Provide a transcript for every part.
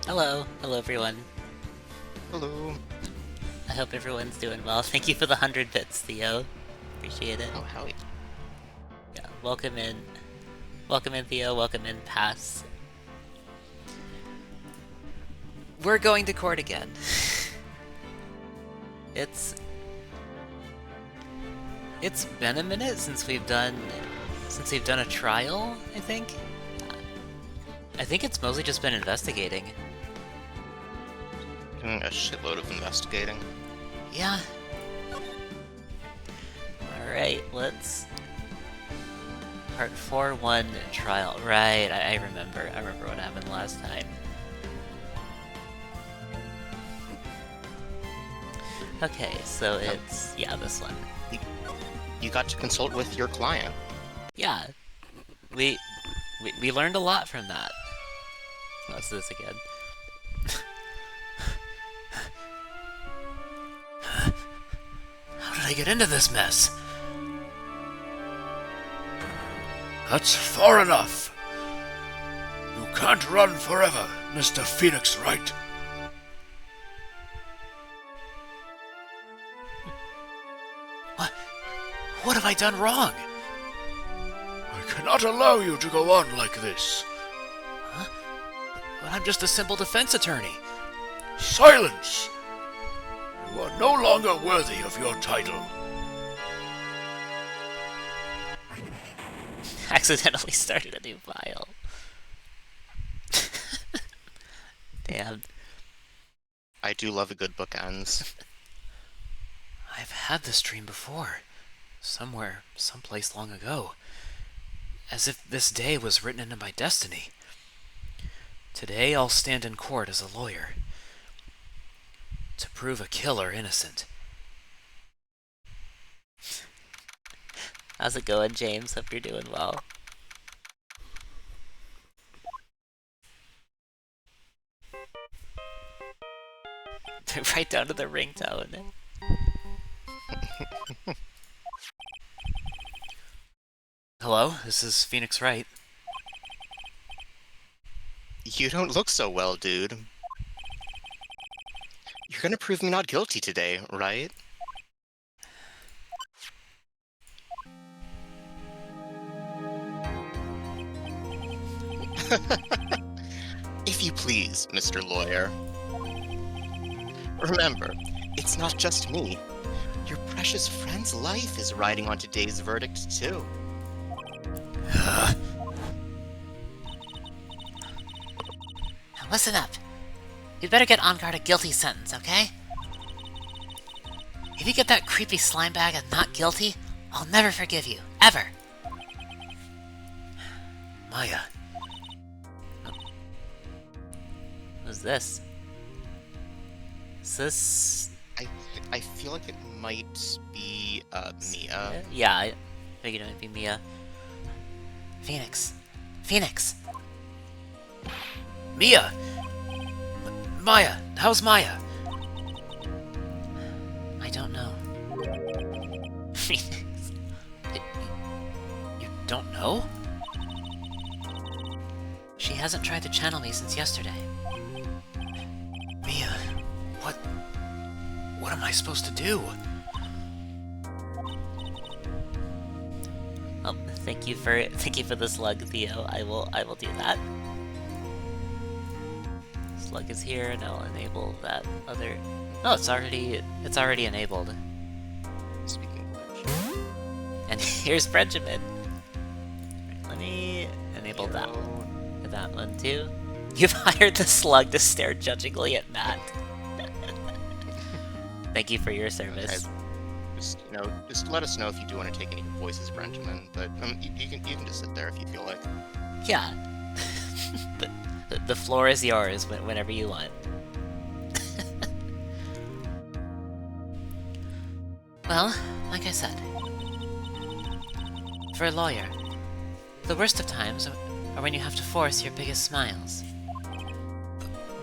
Hello everyone. Hello. I hope everyone's doing well. Thank you for the 100 bits, Theo. Appreciate it. Oh, hell yeah. Yeah, welcome in. Welcome in, Theo. Welcome in, Pass. We're going to court again. It's... It's been a minute since we've done a trial, I think. I think it's mostly just been investigating. Doing a shitload of investigating. Yeah. Alright, let's... Part 4-1 trial. Right, I remember. I remember what happened last time. Okay, so it's... yeah, this one. You got to consult with your client. Yeah. We learned a lot from that. What's this again? How did I get into this mess? That's far enough. You can't run forever, Mr. Phoenix Wright. What have I done wrong? I cannot allow you to go on like this. Huh? But I'm just a simple defense attorney. Silence! You are no longer worthy of your title. Accidentally started a new file. Damn. I do love a good bookends. I've had this dream before. Somewhere, someplace long ago. As if this day was written into my destiny. Today I'll stand in court as a lawyer. To prove a killer innocent. How's it going, James? Hope you're doing well. Right down to the ringtone. Hello, this is Phoenix Wright. You don't look so well, dude. You're gonna prove me not guilty today, right? If you please, Mr. Lawyer. Remember, it's not just me. Your precious friend's life is riding on today's verdict, too. Now listen up. You'd better get Onguard a guilty sentence, okay? If you get that creepy slime bag and not guilty, I'll never forgive you. Ever. Maya. Who's this? Is this... I feel like it might be, Mia. Yeah, I figured it might be Mia. Phoenix. Phoenix! Mia! Maya! How's Maya? I don't know. Phoenix. You don't know? She hasn't tried to channel me since yesterday. Mia, what am I supposed to do? Thank you for the slug, Theo. I will do that. Slug is here, and I'll enable that other... Oh, it's already enabled. Speaking of which. And here's Benjamin. Let me enable that one too. You've hired the slug to stare judgingly at Matt. Thank you for your service. Just let us know if you do want to take any voices, Benjamin. But you can just sit there if you feel like. Yeah. The floor is yours whenever you want. Well, like I said, for a lawyer, the worst of times are when you have to force your biggest smiles.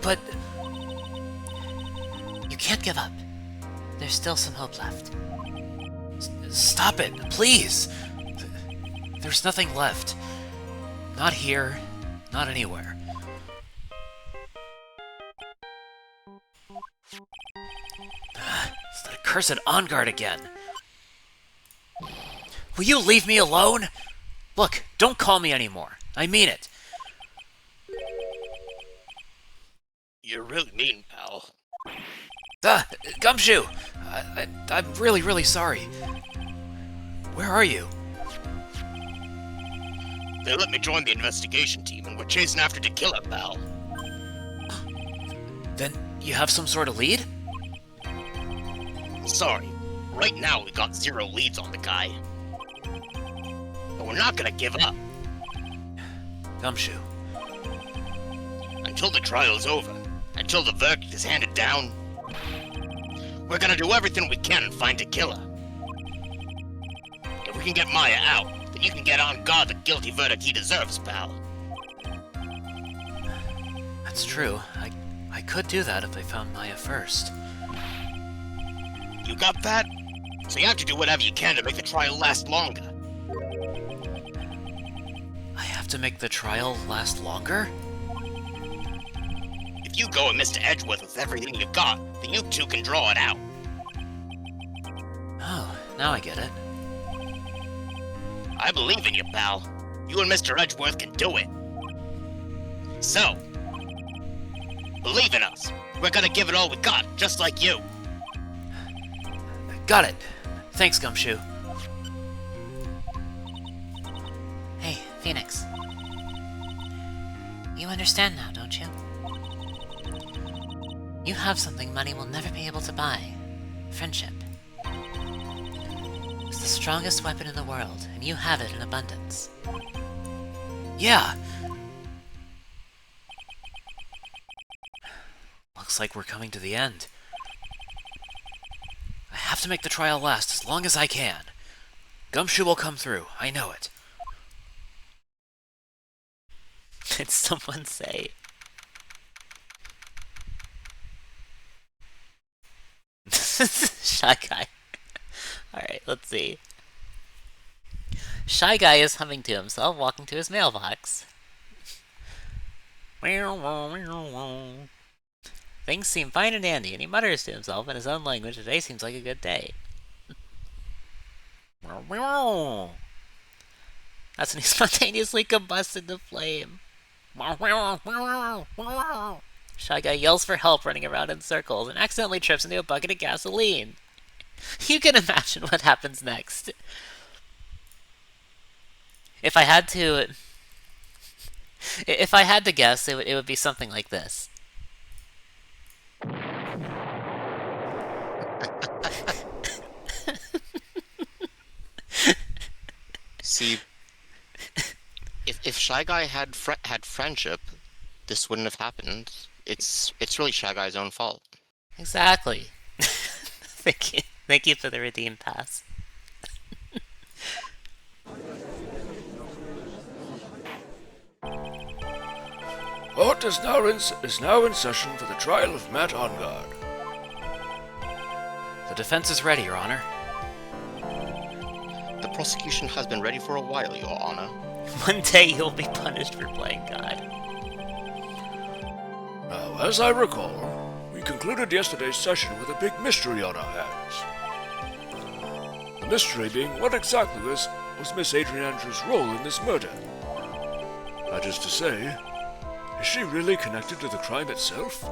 But you can't give up. There's still some hope left. Stop it, please! There's nothing left. Not here, not anywhere. It's that accursed on guard again. Will you leave me alone? Look, don't call me anymore. I mean it. You're really mean, pal. Gumshoe! I'm really, really sorry. Where are you? They let me join the investigation team, and we're chasing after the killer, pal. Then you have some sort of lead? Sorry. Right now, we got 0 leads on the guy. But we're not gonna give up. Gumshoe. Until the trial's over, until the verdict is handed down, we're gonna do everything we can and find a killer. If we can get Maya out, then you can get on guard the guilty verdict he deserves, pal. That's true. I could do that if I found Maya first. You got that? So you have to do whatever you can to make the trial last longer. I have to make the trial last longer? If you go at Mr. Edgeworth with everything you've got, then you two can draw it out. Oh, now I get it. I believe in you, pal. You and Mr. Edgeworth can do it. So, believe in us. We're gonna give it all we got, just like you. Got it. Thanks, Gumshoe. Hey, Phoenix. You understand now, don't you? You have something money will never be able to buy. Friendship. It's the strongest weapon in the world, and you have it in abundance. Yeah! Looks like we're coming to the end. I have to make the trial last as long as I can. Gumshoe will come through, I know it. Did someone say? Shy Guy. Alright, let's see. Shy Guy is humming to himself, walking to his mailbox. Things seem fine and dandy, and he mutters to himself in his own language, today seems like a good day. That's when he spontaneously combusts into flame. Shy Guy yells for help, running around in circles, and accidentally trips into a bucket of gasoline. You can imagine what happens next. If I had to guess, it would be something like this. See, if Shy Guy had friendship, this wouldn't have happened. It's really Shy Guy's own fault. Exactly. Thank you for the redeem pass. Court is now in session for the trial of Matt Ongard. The defense is ready, Your Honor. The prosecution has been ready for a while, Your Honor. One day you'll be punished for playing God. Now, as I recall, we concluded yesterday's session with a big mystery on our hands. The mystery being what exactly was Miss Adrian Andrews' role in this murder. That is to say, is she really connected to the crime itself?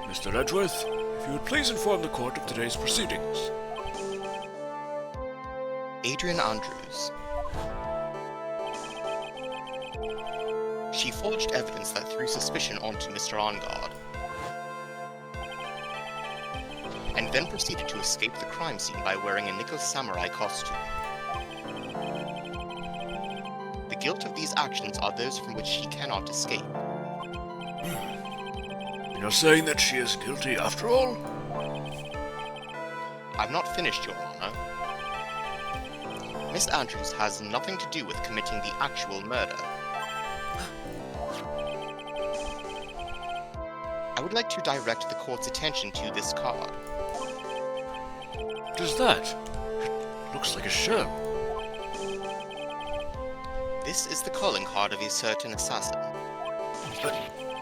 Mr. Edgeworth, if you would please inform the court of today's proceedings. Adrian Andrews. She forged evidence that threw suspicion onto Mr. Ongard, and then proceeded to escape the crime scene by wearing a nickel samurai costume. The guilt of these actions are those from which she cannot escape. You're saying that she is guilty after all? I've not finished, Your Honor. Miss Andrews has nothing to do with committing the actual murder. I would like to direct the court's attention to this card. What is that? It looks like a shell. This is the calling card of a certain assassin.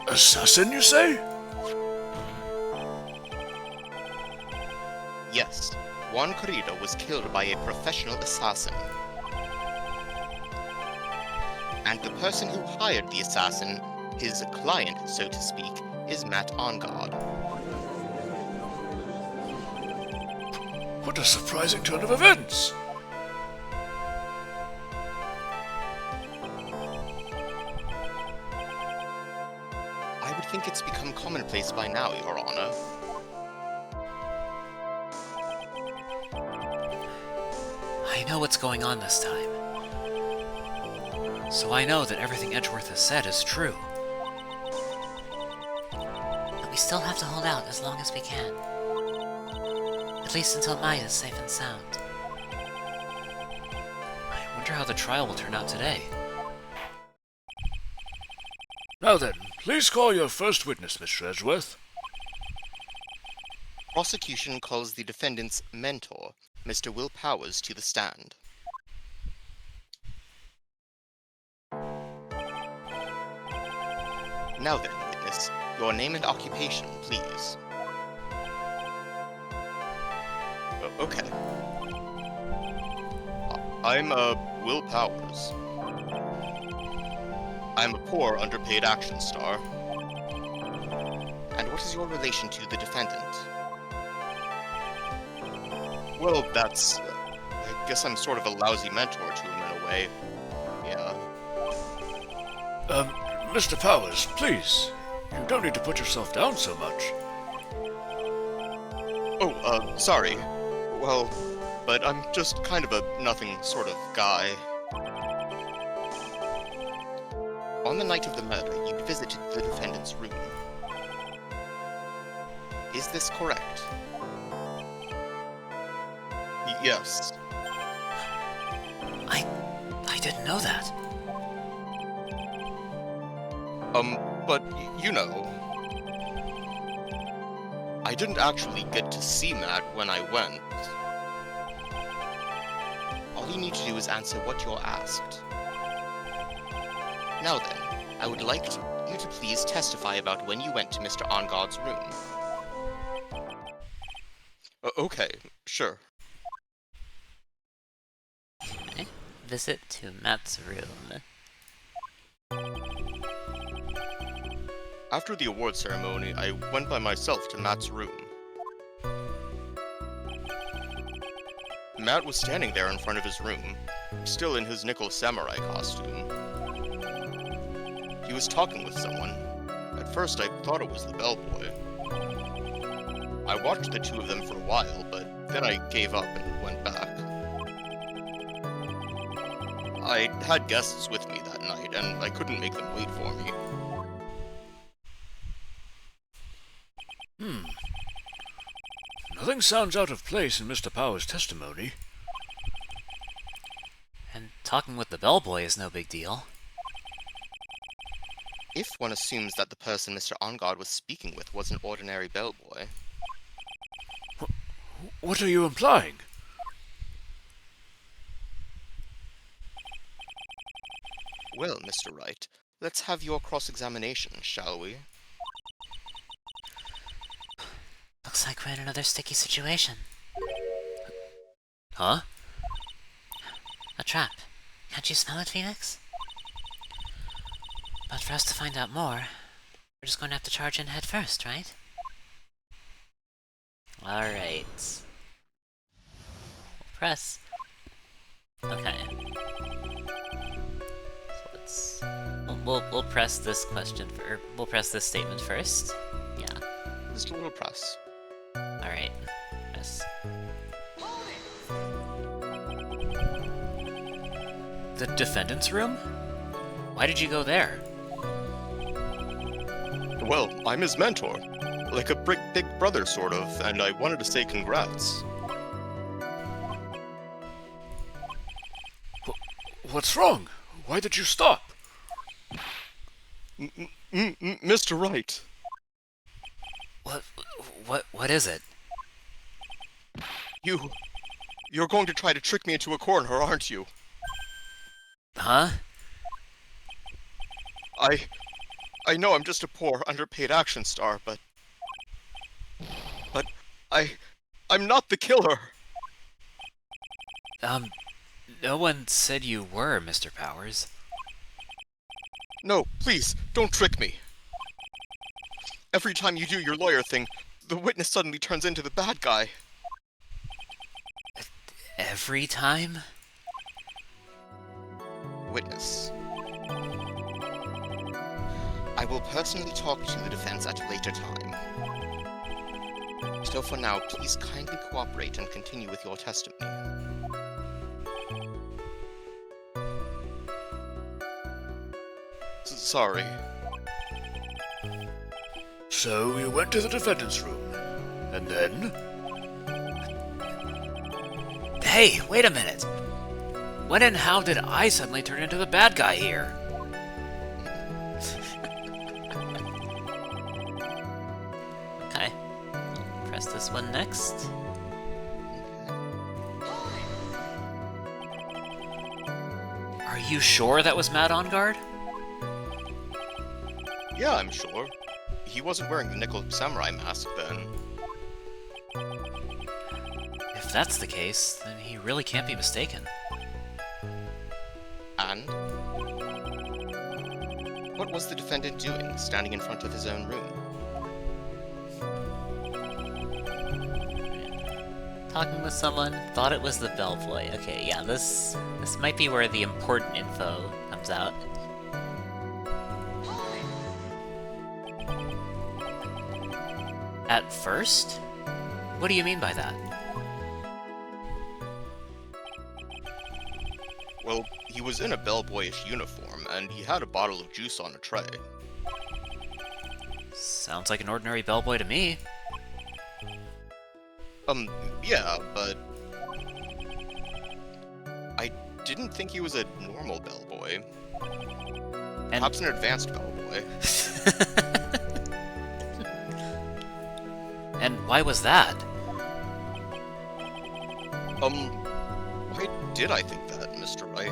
Assassin, you say? Yes, Juan Corrido was killed by a professional assassin. And the person who hired the assassin, his client, so to speak, is Matt OnGuard. What a surprising turn of events! I would think it's become commonplace by now, Your Honor. I know what's going on this time. So I know that everything Edgeworth has said is true. But we still have to hold out as long as we can. At least until Maya is safe and sound. I wonder how the trial will turn out today. Now then, please call your first witness, Mr. Edgeworth. Prosecution calls the defendant's mentor, Mr. Will Powers, to the stand. Now then, witness, your name and occupation, please. Okay. I'm, Will Powers. I'm a poor, underpaid action star. And what is your relation to the defendant? Well, that's... I guess I'm sort of a lousy mentor to him in a way. Yeah. Mr. Powers, please. You don't need to put yourself down so much. Oh, sorry. Well, but I'm just kind of a nothing sort of guy. On the night of the murder, you visited the defendant's room. Is this correct? Yes. I didn't know that. But, you know... I didn't actually get to see Matt when I went. All you need to do is answer what you're asked. Now then, I would like you to please testify about when you went to Mr. OnGuard's room. Okay, sure. Okay. Visit to Matt's room. After the award ceremony, I went by myself to Matt's room. Matt was standing there in front of his room, still in his nickel samurai costume. He was talking with someone. At first, I thought it was the bellboy. I watched the two of them for a while, but then I gave up and went back. I had guests with me that night, and I couldn't make them wait for me. Nothing sounds out of place in Mr. Powers' testimony. And talking with the bellboy is no big deal. If one assumes that the person Mr. OnGuard was speaking with was an ordinary bellboy. What are you implying? Well, Mr. Wright, let's have your cross-examination, shall we? Looks like we're in another sticky situation. Huh? A trap. Can't you smell it, Phoenix? But for us to find out more, we're just going to have to charge in head first, right? Alright. Press. Okay. So we'll press this question we'll press this statement first. Yeah. Just a little press. Alright. Press. The defendant's room? Why did you go there? Well, I'm his mentor. Like a big brother, sort of, and I wanted to say congrats. What's wrong? Why did you stop? Mr. Wright. What is it? You're going to try to trick me into a corner, aren't you? Huh? I know I'm just a poor, underpaid action star, but I'm not the killer! No one said you were, Mr. Powers. No, please, don't trick me. Every time you do your lawyer thing, the witness suddenly turns into the bad guy. Every time? Witness. I will personally talk to the defense at a later time. So for now, please kindly cooperate and continue with your testimony. Sorry. So you went to the defendant's room, and then? Hey, wait a minute! When and how did I suddenly turn into the bad guy here? Okay. Press this one next. Are you sure that was Matt on guard? Yeah, I'm sure. He wasn't wearing the nickel samurai mask then. If that's the case, then he really can't be mistaken. And? What was the defendant doing, standing in front of his own room? Talking with someone, thought it was the bellboy. Okay, yeah, this might be where the important info comes out. At first? What do you mean by that? Well, he was in a bellboyish uniform, and he had a bottle of juice on a tray. Sounds like an ordinary bellboy to me. Yeah, but... I didn't think he was a normal bellboy. And Perhaps an advanced bellboy. and why was that? Why did I think that, Mr. Wright?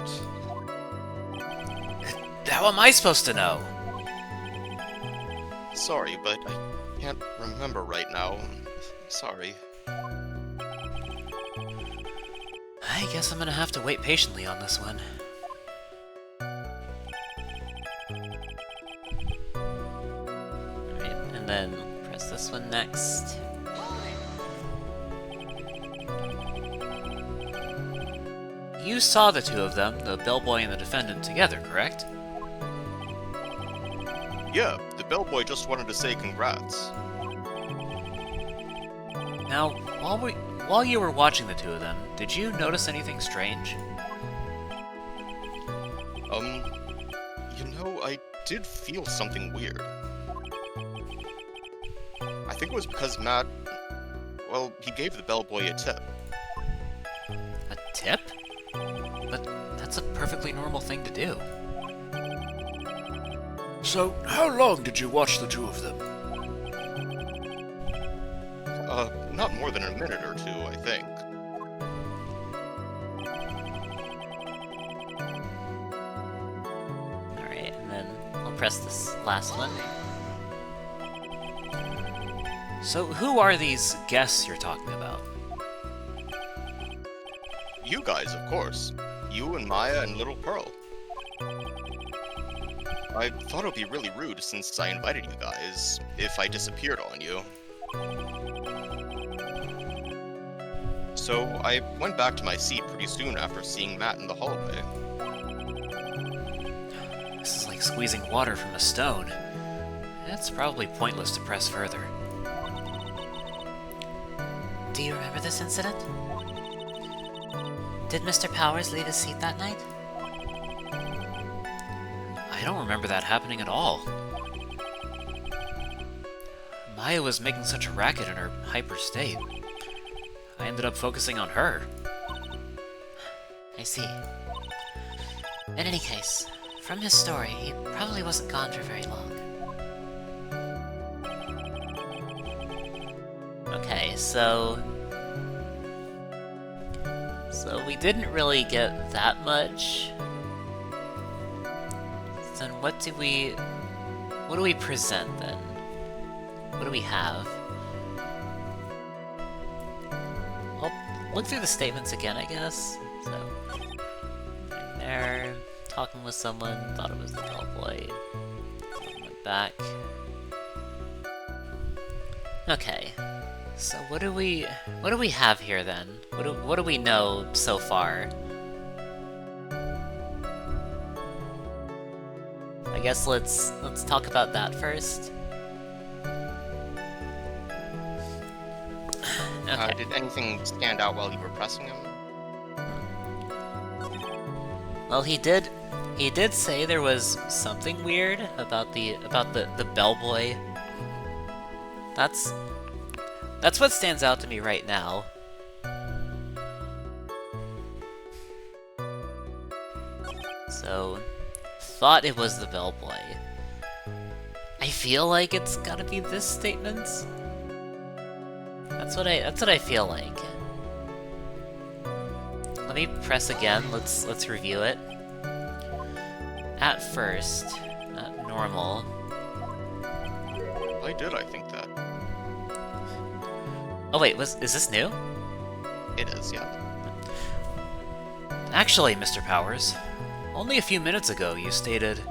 How am I supposed to know? Sorry, but I can't remember right now. Sorry. I guess I'm gonna have to wait patiently on this one. Alright, and then press this one next. You saw the two of them, the bellboy and the defendant, together, correct? Yeah, the bellboy just wanted to say congrats. Now, while you were watching the two of them, did you notice anything strange? You know, I did feel something weird. I think it was because Matt... Well, he gave the bellboy a tip. A tip? But that's a perfectly normal thing to do. So, how long did you watch the two of them? Not more than a minute or two, I think. Alright, and then I'll press this last one. So who are these guests you're talking about? You guys, of course. You and Maya and Little Pearl. I thought it would be really rude since I invited you guys, if I disappeared on you. So I went back to my seat pretty soon after seeing Matt in the hallway. This is like squeezing water from a stone. It's probably pointless to press further. Do you remember this incident? Did Mr. Powers leave his seat that night? I don't remember that happening at all. Maya was making such a racket in her hyper state. I ended up focusing on her. I see. In any case, from his story, he probably wasn't gone for very long. Okay, so we didn't really get that much. Then what do we present then? What do we have? look through the statements again, I guess. So, there, talking with someone, thought it was the bellboy. Went back. Okay, so what do we have here then? What do we know so far? I guess let's talk about that first. Okay. Did anything stand out while you were pressing him? Well, he did say there was something weird about the bellboy. That's what stands out to me right now. So, thought it was the bellboy. I feel like it's gotta be this statement. That's what I feel like. Let me press again. Let's review it. At first, normal. Why did I think that? Oh wait, is this new? It is, yeah. Actually, Mr. Powers, only a few minutes ago you stated...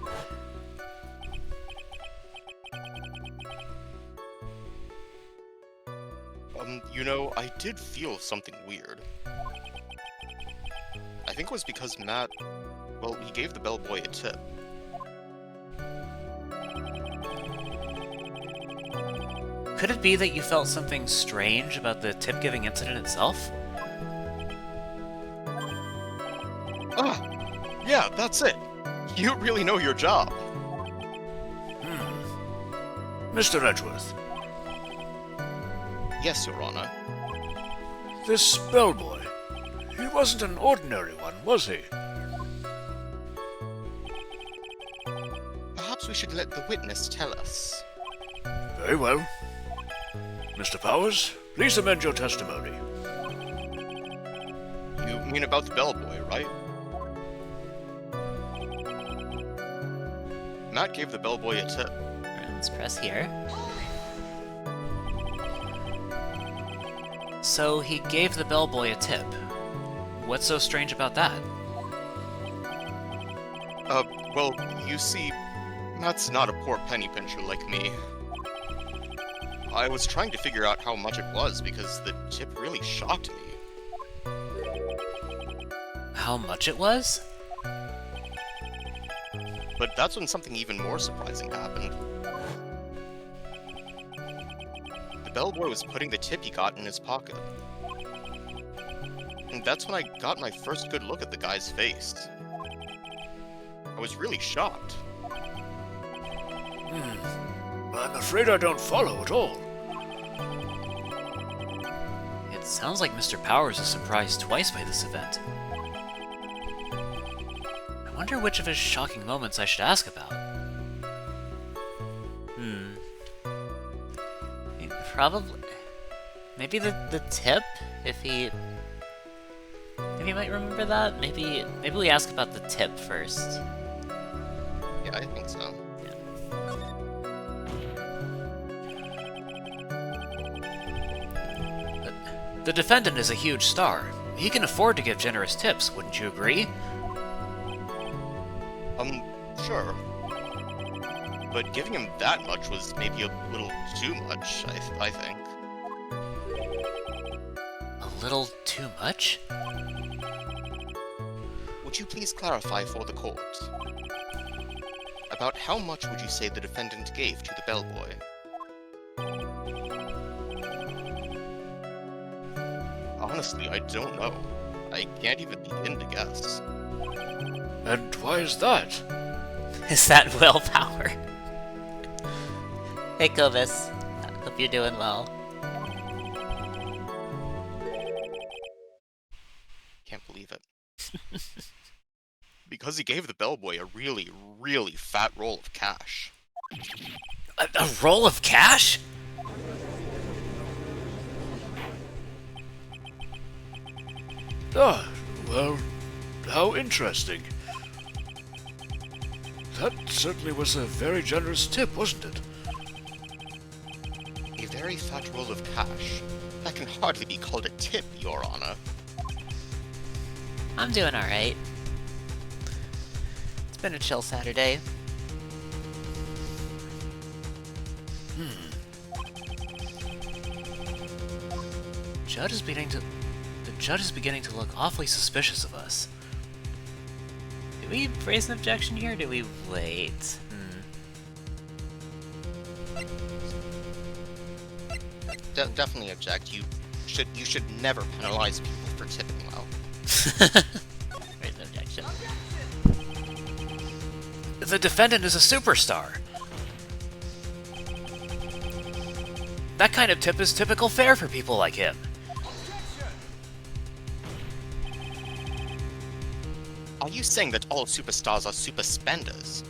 You know, I did feel something weird. I think it was because Matt, well, he gave the bellboy a tip. Could it be that you felt something strange about the tip-giving incident itself? Ah! Yeah, that's it! You really know your job! Mr. Edgeworth, Yes, Your Honor. this bellboy, he wasn't an ordinary one, was he? Perhaps we should let the witness tell us. Very well. Mr. Powers, please amend your testimony. You mean about the bellboy, right? Matt gave the bellboy a tip. Let's press here. So he gave the bellboy a tip. What's so strange about that? Well, you see, Matt's not a poor penny pincher like me. I was trying to figure out how much it was because the tip really shocked me. How much it was? But that's when something even more surprising happened. The bellboy was putting the tip he got in his pocket. And that's when I got my first good look at the guy's face. I was really shocked. I'm afraid I don't follow at all. It sounds like Mr. Powers is surprised twice by this event. I wonder which of his shocking moments I should ask about. Probably, maybe the tip. If he might remember that. Maybe we ask about the tip first. Yeah, I think so. The defendant is a huge star. He can afford to give generous tips, wouldn't you agree? Sure. But giving him that much was maybe a little too much, I think. A little too much? Would you please clarify for the court? About how much would you say the defendant gave to the bellboy? Honestly, I don't know. I can't even begin to guess. And why is that? Is that willpower? Hey, Kovis. Hope you're doing well. Can't believe it. Because he gave the bellboy a really, really fat roll of cash. A roll of cash? Ah, well, how interesting. That certainly was a very generous tip, wasn't it? If very fat roll of cash. That can hardly be called a tip, Your Honor. I'm doing alright. It's been a chill Saturday. The judge is beginning to look awfully suspicious of us. Do we raise an objection here, or do we wait? Definitely object. You should never penalize people for tipping well. Raise an objection. The defendant is a superstar. That kind of tip is typical fare for people like him. Are you saying that all superstars are super spenders?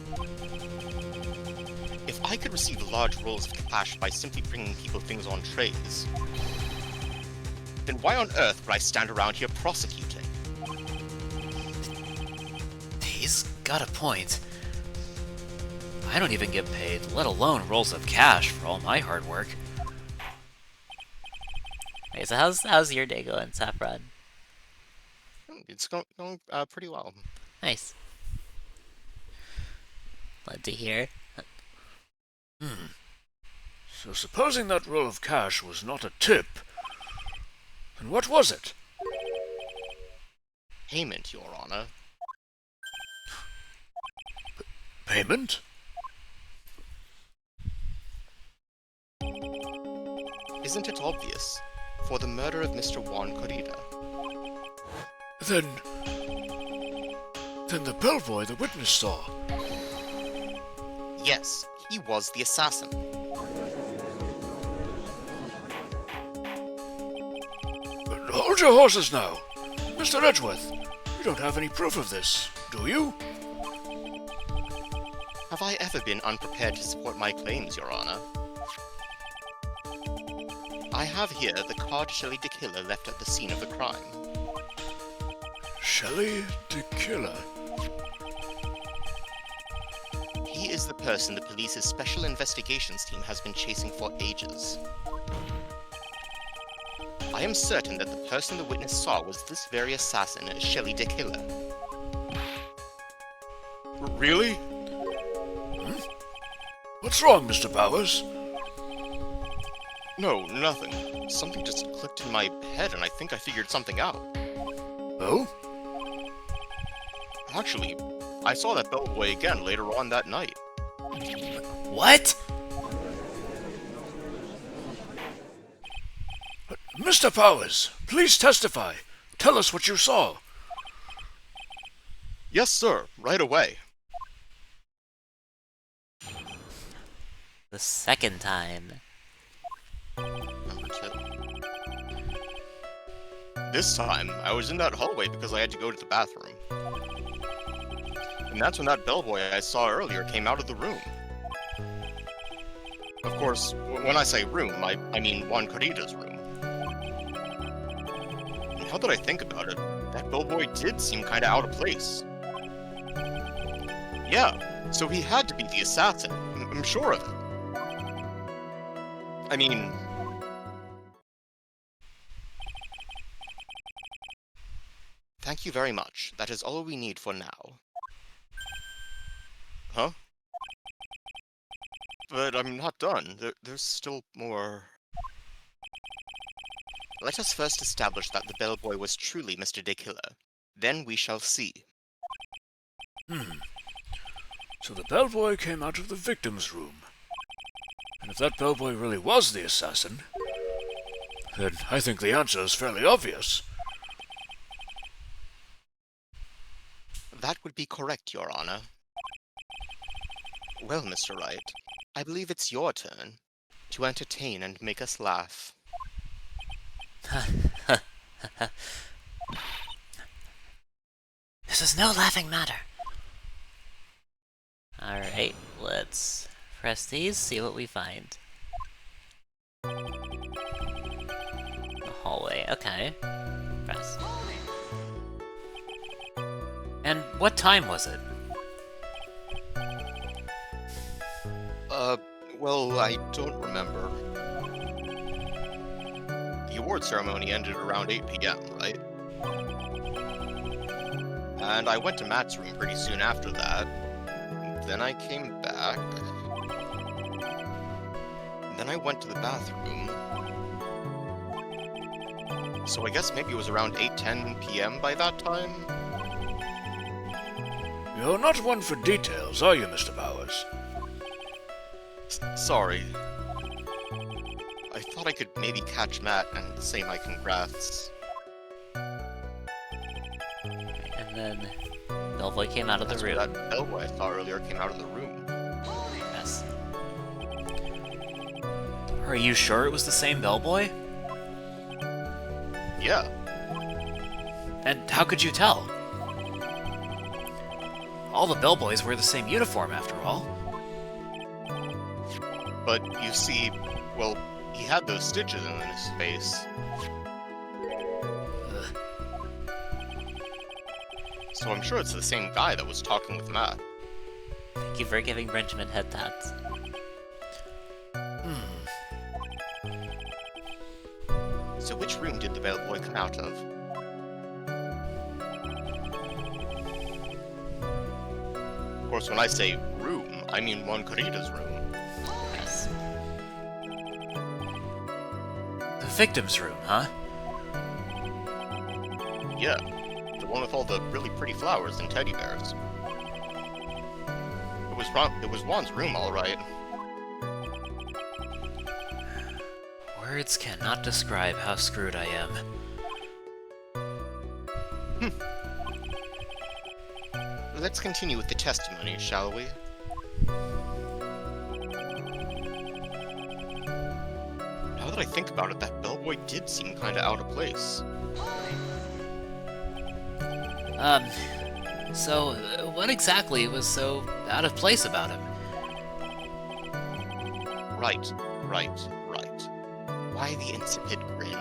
If I could receive large rolls of cash by simply bringing people things on trays, then why on earth would I stand around here prosecuting? He's got a point. I don't even get paid, let alone rolls of cash for all my hard work. Okay, so how's your day going, Saffron? It's going pretty well. Nice. Glad to hear. So supposing that roll of cash was not a tip, then what was it? Payment, Your Honor. Payment? Isn't it obvious? For the murder of Mr. Juan Corrida. Then the bellboy the witness saw. Yes, he was the assassin. But hold your horses now. Mr. Edgeworth, you don't have any proof of this, do you? Have I ever been unprepared to support my claims, Your Honor? I have here the card Shelley de Killer left at the scene of the crime. Shelley de Killer? He is the person the police's special investigations team has been chasing for ages. I am certain that the person the witness saw was this very assassin, Shelley de Killer. Really? What's wrong, Mr. Bowers? No, nothing. Something just clicked in my head and I think I figured something out. Oh? Actually, I saw that bellboy again later on that night. What? Mr. Bowers, please testify. Tell us what you saw. Yes, sir, right away. The second time. Number 2. This time, I was in that hallway because I had to go to the bathroom. And that's when that bellboy I saw earlier came out of the room. Of course, when I say room, I mean Juan Corrida's room. And now that I think about it, that bellboy did seem kinda out of place. Yeah, so he had to be the assassin. I'm sure of it. I mean... Thank you very much. That is all we need for now. Huh? But I'm not done. There's still more... Let us first establish that the bellboy was truly Mr. de Killer. Then we shall see. So the bellboy came out of the victim's room. And if that bellboy really was the assassin, then I think the answer is fairly obvious. That would be correct, Your Honor. Well, Mr. Wright, I believe it's your turn to entertain and make us laugh. This is no laughing matter. Alright, let's press these, see what we find. The hallway, okay. Press. And what time was it? Well, I don't remember. award ceremony ended around 8 p.m., right? And I went to Matt's room pretty soon after that. Then I came back. Then I went to the bathroom. So I guess maybe it was around 8:10 p.m. by that time? You're not one for details, are you, Mr. Powers? Sorry. I thought I could maybe catch Matt and say my congrats. And then Bellboy came out of the That's room. where that bellboy I saw earlier came out of the room. Yes. Are you sure it was the same bellboy? Yeah, And how could you tell? All the bellboys wear the same uniform, after all. but you see, well, he had those stitches in his face. So I'm sure it's the same guy that was talking with Matt. Thank you for giving Benjamin head tats. So which room did the bellboy come out of? Of course, when I say room, I mean Juan Corrida's room. Yes. The victim's room, huh? Yeah, the one with all the really pretty flowers and teddy bears. It was Juan's room, all right. Words cannot describe how screwed I am. Let's continue with the testimony, shall we? Now that I think about it, that bellboy did seem kinda out of place. So, what exactly was so out of place about him? Right. Why the insipid grin?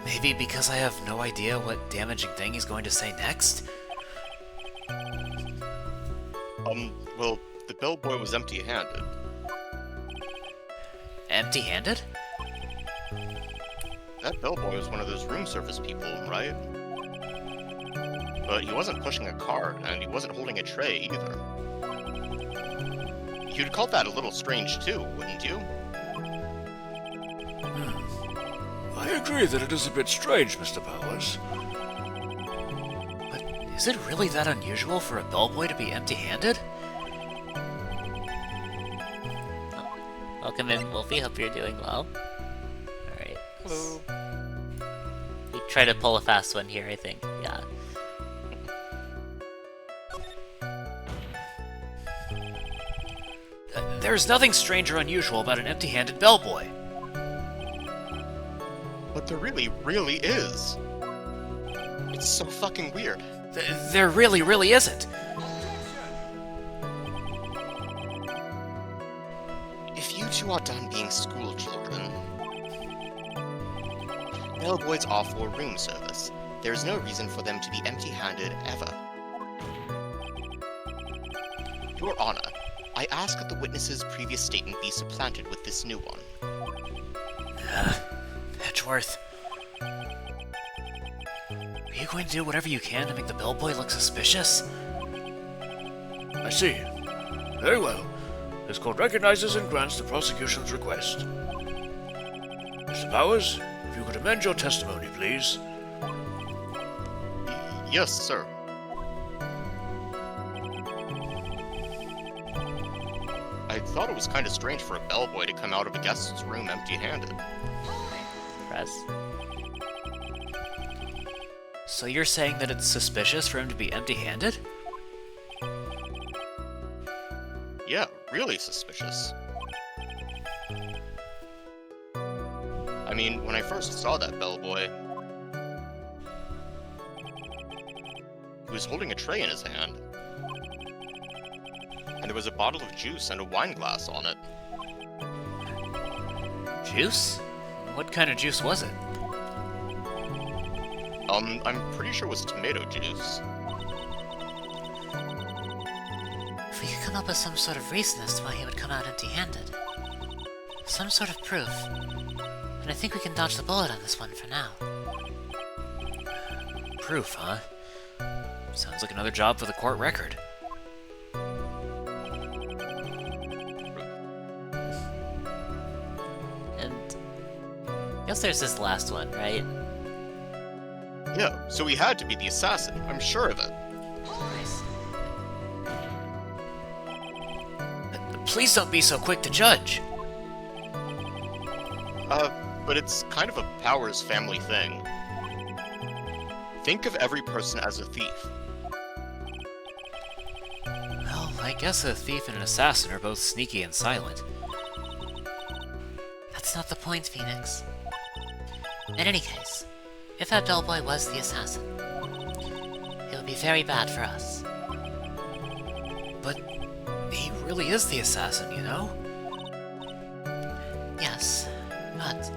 Maybe because I have no idea what damaging thing he's going to say next? Well, the bellboy was empty-handed. Empty-handed? That bellboy was one of those room service people, right? But he wasn't pushing a cart, and he wasn't holding a tray either. You'd call that a little strange too, wouldn't you? I agree that it is a bit strange, Mr. Powers. But is it really that unusual for a bellboy to be empty-handed? Welcome in, Wolfie. Hope you're doing well. Alright. Hello. We try to pull a fast one here, I think. Yeah. There's nothing strange or unusual about an empty-handed bellboy. But there really is. It's so fucking weird. There really isn't. If you two are done being school children, bellboys are for room service. There is no reason for them to be empty-handed ever. Your Honor, I ask that the witness's previous statement be supplanted with this new one. Edgeworth. Are you going to do whatever you can to make the bellboy look suspicious? I see. Very well. This court recognizes and grants the prosecution's request. Mr. Powers, if you could amend your testimony, please. Yes, sir. I thought it was kind of strange for a bellboy to come out of a guest's room empty-handed. Press. So you're saying that it's suspicious for him to be empty-handed? Yeah, really suspicious. I mean, when I first saw that bellboy, he was holding a tray in his hand. And there was a bottle of juice and a wine glass on it. Juice? What kind of juice was it? I'm pretty sure it was tomato juice. If we could come up with some sort of reason as to why he would come out empty-handed. Some sort of proof. And I think we can dodge the bullet on this one for now. Proof, huh? Sounds like another job for the court record. And I guess there's this last one, right? Yeah, so he had to be the assassin. I'm sure of it. Nice. Please don't be so quick to judge. But it's kind of a Powers family thing. Think of every person as a thief. Well, I guess a thief and an assassin are both sneaky and silent. That's not the point, Phoenix. In any case, if that bellboy was the assassin, it would be very bad for us. But he really is the assassin, you know? Yes, but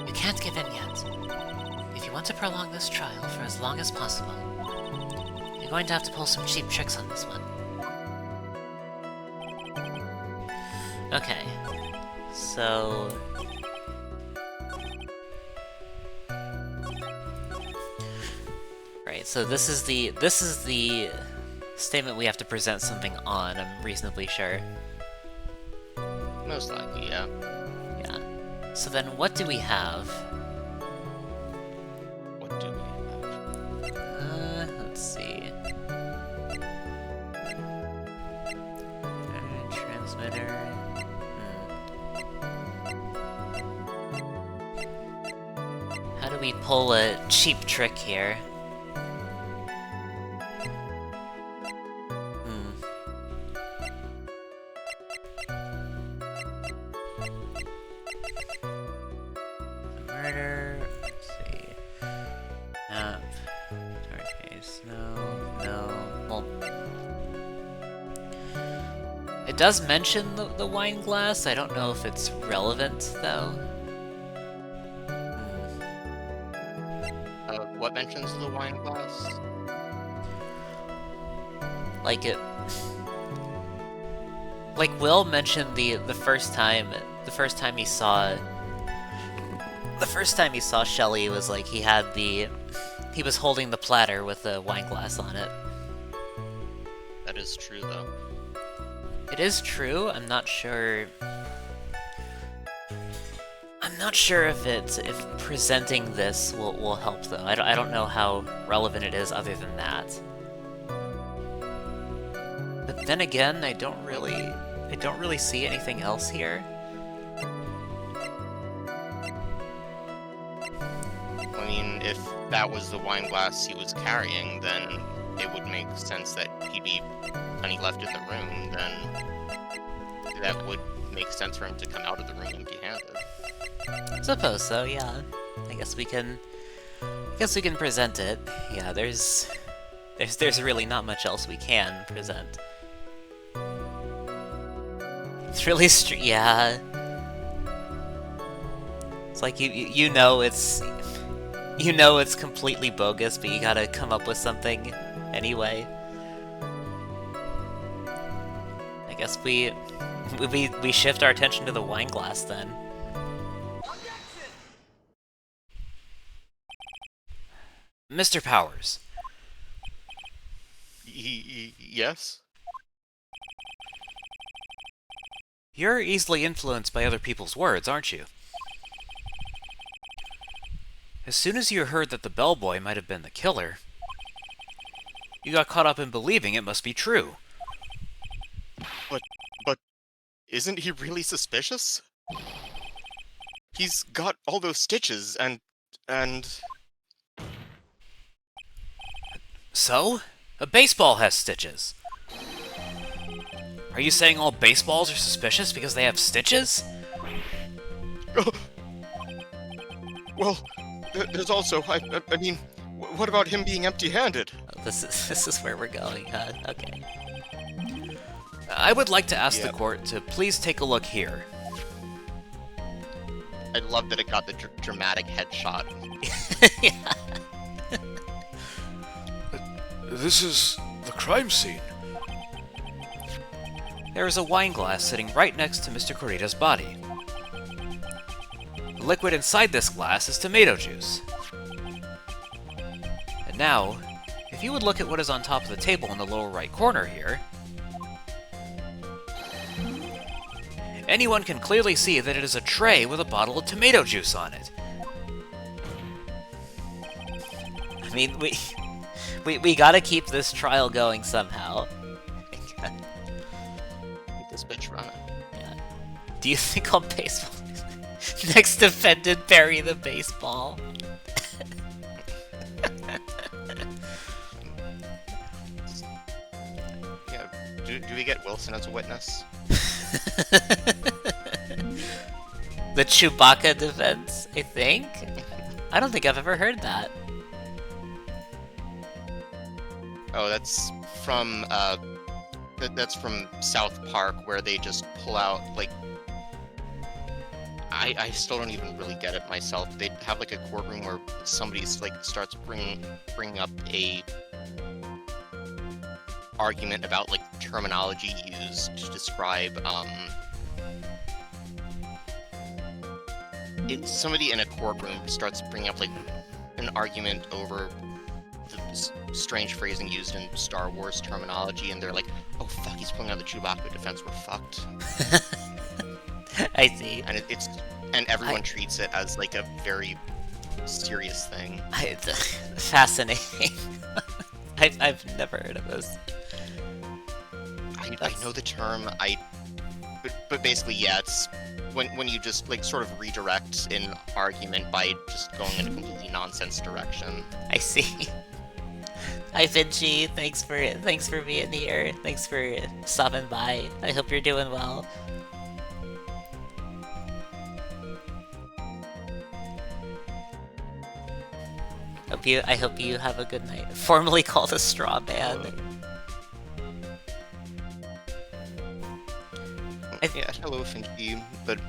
you can't give in yet. If you want to prolong this trial for as long as possible, you're going to have to pull some cheap tricks on this one. Okay. So... Right, so this is the statement we have to present something on, I'm reasonably sure. Most likely, yeah. Yeah. So then what do we have? What do we have? Let's see. Transmitter. How do we pull a cheap trick here? Murder. Let's see. Dark case. No. Well, it does mention the wine glass. I don't know if it's relevant though. What mentions the wine glass? Like it. Like Will mentioned the first time he saw. The first time he saw Shelly was like he was holding the platter with the wine glass on it. That is true, though. It is true. I'm not sure. I'm not sure if presenting this will help though. I don't know how relevant it is other than that. But then again, I don't really see anything else here. I mean, if that was the wine glass he was carrying, then it would make sense that he'd be, when he left in the room, then that would make sense for him to come out of the room empty-handed. Suppose so, yeah. I guess we can present it. Yeah, there's really not much else we can present. It's really yeah. It's like you know it's completely bogus, but you gotta come up with something anyway. I guess we shift our attention to the wine glass then. Mr. Powers. Yes? You're easily influenced by other people's words, aren't you? As soon as you heard that the bellboy might have been the killer, you got caught up in believing it must be true. But isn't he really suspicious? He's got all those stitches and... So? A baseball has stitches. Are you saying all baseballs are suspicious because they have stitches? Well, there's also, I mean, what about him being empty-handed? This is where we're going, huh? Okay. I would like to ask Yeah. the court to please take a look here. I love that it got the dramatic headshot. Yeah. This is the crime scene. there is a wine glass sitting right next to Mr. Corita's body. The liquid inside this glass is tomato juice. And now, if you would look at what is on top of the table in the lower right corner here, anyone can clearly see that it is a tray with a bottle of tomato juice on it. I mean, we gotta keep this trial going somehow. Keep this bitch running. Yeah. Do you think on baseball next defendant bury the baseball? Yeah. Do we get Wilson as a witness? The Chewbacca defense, I think? I don't think I've ever heard that. Oh, that's from South Park, where they just pull out, like... I still don't even really get it myself. They have, like, a courtroom where somebody's, like, starts bringing up a argument about, like, terminology used to describe, somebody in a courtroom starts bringing up, like, an argument over the strange phrasing used in Star Wars terminology, and they're like, oh fuck, he's pulling out the Chewbacca defense, we're fucked. I see. And and everyone treats it as, like, a very serious thing. It's fascinating. I've never heard of this. I know the term, but basically, yeah, it's when you just, like, sort of redirect an argument by just going in a completely nonsense direction. I see. Hi Vinci, thanks for being here. Thanks for stopping by. I hope you're doing well. I hope you have a good night. Formerly called a straw man. Yeah, hello, Finky, but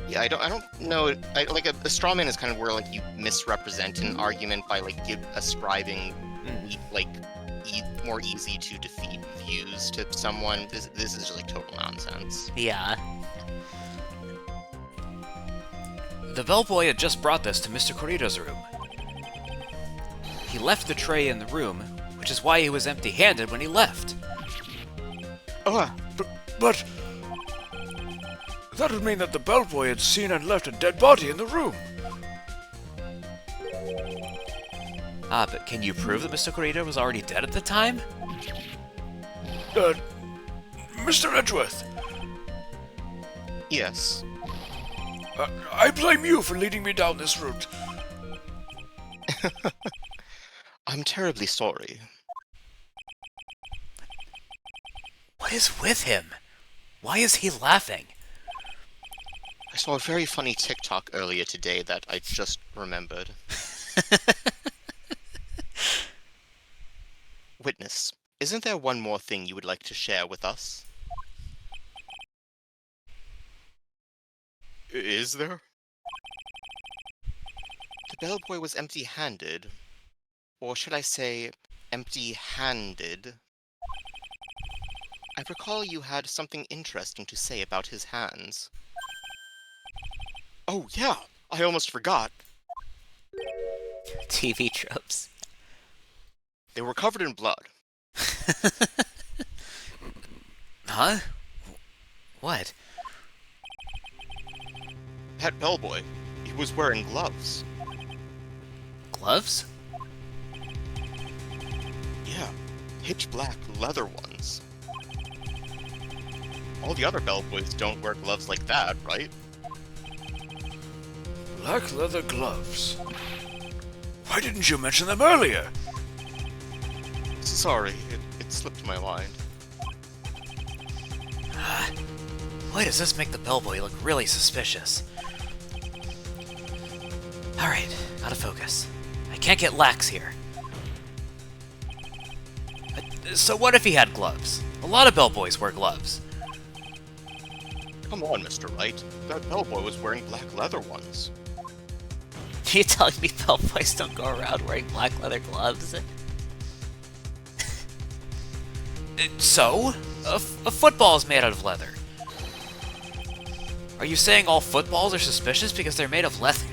yeah, I don't know. Like a straw man is kind of where, like, you misrepresent an argument by, like, ascribing like more easy to defeat views to someone. This is just, like, total nonsense. Yeah. The bellboy had just brought this to Mr. Corita's room. He left the tray in the room, which is why he was empty-handed when he left. But that would mean that the bellboy had seen and left a dead body in the room. But can you prove that Mr. Corita was already dead at the time? Mr. Edgeworth, Yes. I blame you for leading me down this route. I'm terribly sorry. What is with him? Why is he laughing? I saw a very funny TikTok earlier today that I just remembered. Witness, isn't there one more thing you would like to share with us? Is there? The bellboy was empty-handed. Or should I say, empty-handed? I recall you had something interesting to say about his hands. Oh yeah, I almost forgot. TV tropes. They were covered in blood. Huh? What? That bellboy, he was wearing gloves. Gloves? Yeah, pitch black leather ones. All the other bellboys don't wear gloves like that, right? Black leather gloves. Why didn't you mention them earlier? Sorry, it slipped my mind. Why does this make the bellboy look really suspicious? Alright, gotta focus. I can't get lax here. So what if he had gloves? A lot of bellboys wear gloves. Come on, Mr. Wright. That bellboy was wearing black leather ones. Are you telling me bellboys don't go around wearing black leather gloves? So? A football is made out of leather. Are you saying all footballs are suspicious because they're made of leather?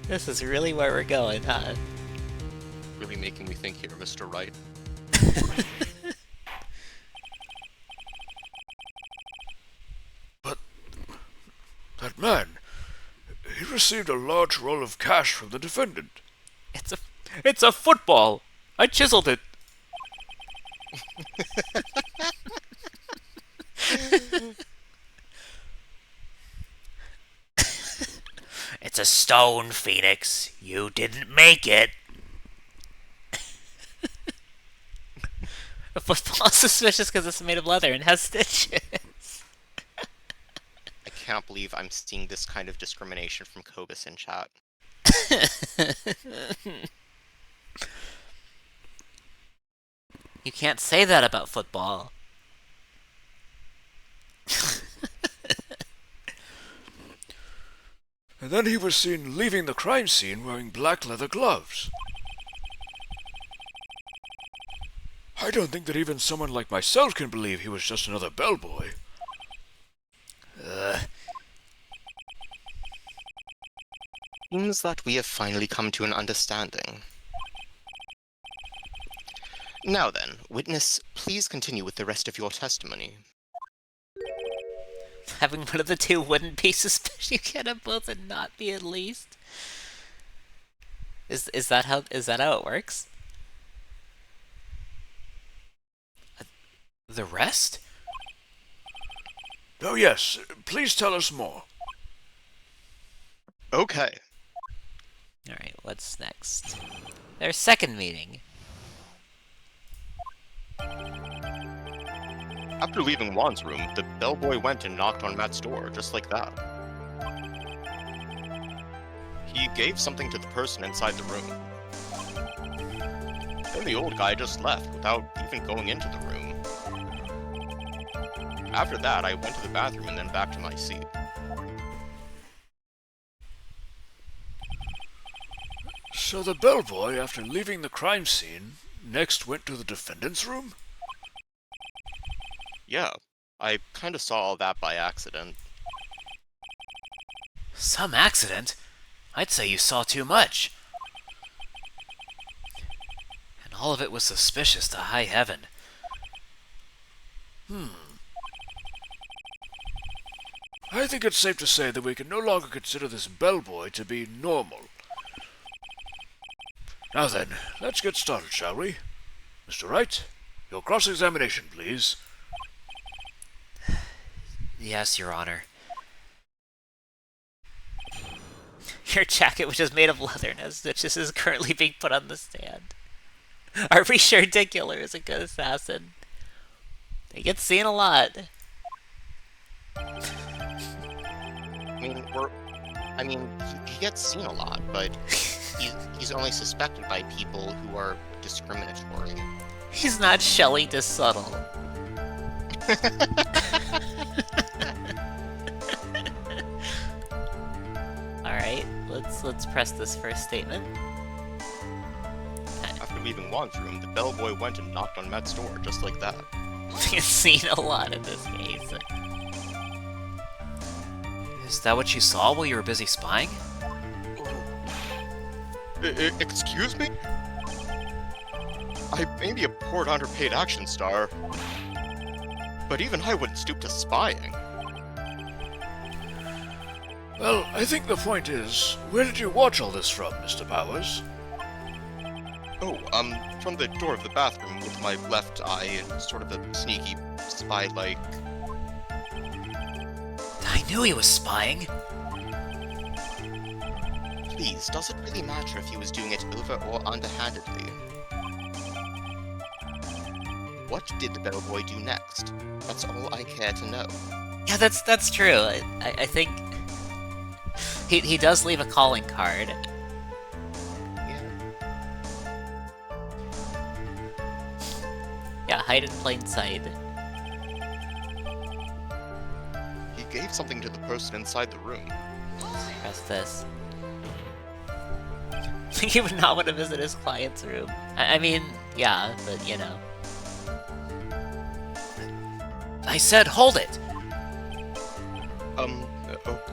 This is really where we're going, huh? Really making me think here, Mr. Wright. But that man, he received a large roll of cash from the defendant. It's a football. I chiseled it. It's a stone, Phoenix. You didn't make it. A football is suspicious because it's made of leather and has stitches. I can't believe I'm seeing this kind of discrimination from Cobus in chat. You can't say that about football. And then he was seen leaving the crime scene wearing black leather gloves. I don't think that even someone like myself can believe he was just another bellboy. Seems that we have finally come to an understanding. Now then, witness, please continue with the rest of your testimony. Having one of the two wouldn't be suspicious. You can't have both and not be at least. Is that how it works? The rest? Oh yes, please tell us more. Okay. Alright, what's next? Their second meeting. After leaving Juan's room, the bellboy went and knocked on Matt's door, just like that. He gave something to the person inside the room. Then the old guy just left without even going into the room. After that, I went to the bathroom and then back to my seat. So the bellboy, after leaving the crime scene, next went to the defendant's room? Yeah, I kinda saw all that by accident. Some accident? I'd say you saw too much. And all of it was suspicious to high heaven. I think it's safe to say that we can no longer consider this bellboy to be normal. Now then, let's get started, shall we? Mr. Wright, your cross-examination, please. Yes, Your Honor. Your jacket, which is made of leather and has stitches, is currently being put on the stand. Are we sure Dick Killer is a good assassin? He gets seen a lot. He gets seen a lot, but he's only suspected by people who are discriminatory. He's not Shelley DeSubtle. Alright, let's press this first statement. After leaving Juan's room, the bellboy went and knocked on Matt's door, just like that. He's seen a lot in this case. Is that what you saw while you were busy spying? Excuse me? I may be a poor underpaid action star, but even I wouldn't stoop to spying. Well, I think the point is, where did you watch all this from, Mr. Powers? Oh, from the door of the bathroom with my left eye and sort of a sneaky spy-like. I knew he was spying. Please, does it really matter if he was doing it over or underhandedly? What did the bellboy do next? That's all I care to know. Yeah, that's true. I think he does leave a calling card. Yeah, hide in plain sight. He gave something to the person inside the room. Press this. he would not want to visit his client's room. I mean, yeah, but you know. I said hold it!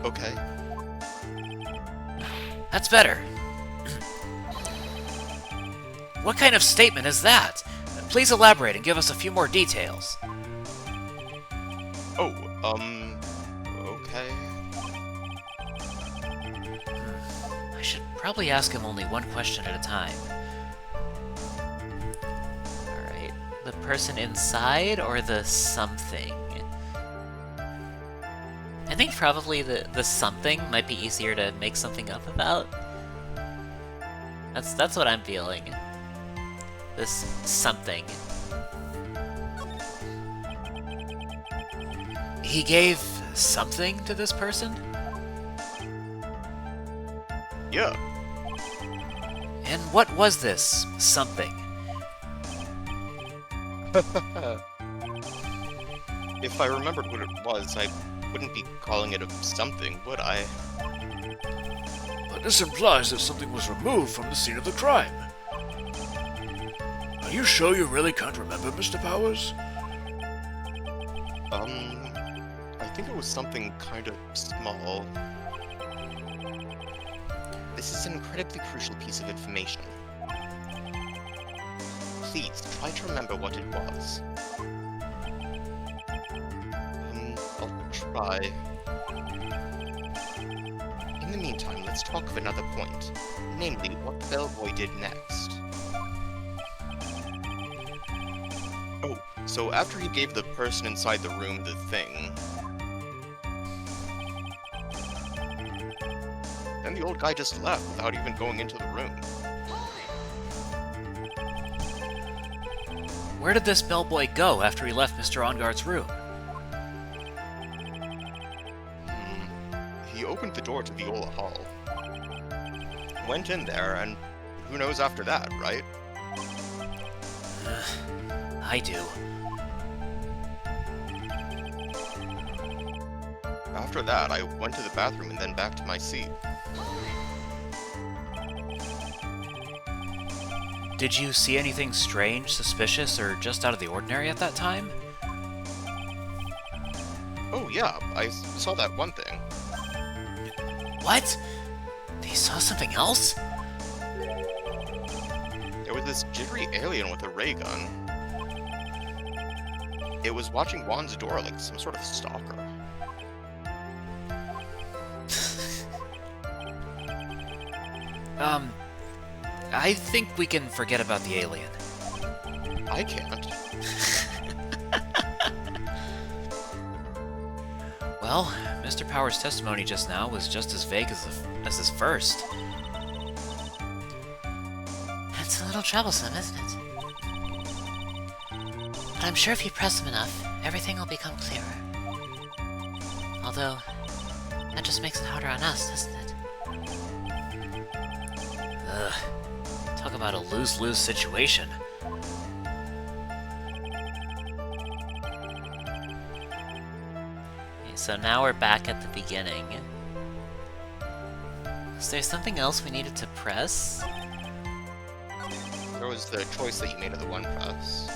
Okay. That's better. What kind of statement is that? Please elaborate and give us a few more details. Oh, okay. I should probably ask him only one question at a time. Alright. The person inside or the something? I think probably the something might be easier to make something up about. That's what I'm feeling. This something. He gave something to this person? Yeah. And what was this something? If I remembered what it was, I wouldn't be calling it a something, would I? But this implies that something was removed from the scene of the crime. Are you sure you really can't remember, Mr. Powers? I think it was something kind of small. This is an incredibly crucial piece of information. Please, try to remember what it was. I'll try. In the meantime, let's talk of another point. Namely, what the bellboy did next. Oh, so after he gave the person inside the room the thing, then the old guy just left without even going into the room. Where did this bellboy go after he left Mr. Onguard's room? He opened the door to Viola Hall. Went in there, and who knows after that, right? I do. After that, I went to the bathroom and then back to my seat. Did you see anything strange, suspicious, or just out of the ordinary at that time? Oh yeah, I saw that one thing. What? He saw something else? There was this jittery alien with a ray gun. It was watching Juan's door like some sort of stalker. I think we can forget about the alien. I can't. Well, Mr. Power's testimony just now was just as vague as his first. It's a little troublesome, isn't it? But I'm sure if you press him enough, everything will become clearer. Although, that just makes it harder on us, doesn't it? Ugh. Talk about a lose-lose situation. Okay, so now we're back at the beginning. Is there something else we needed to press? There was the choice that you made of the one press.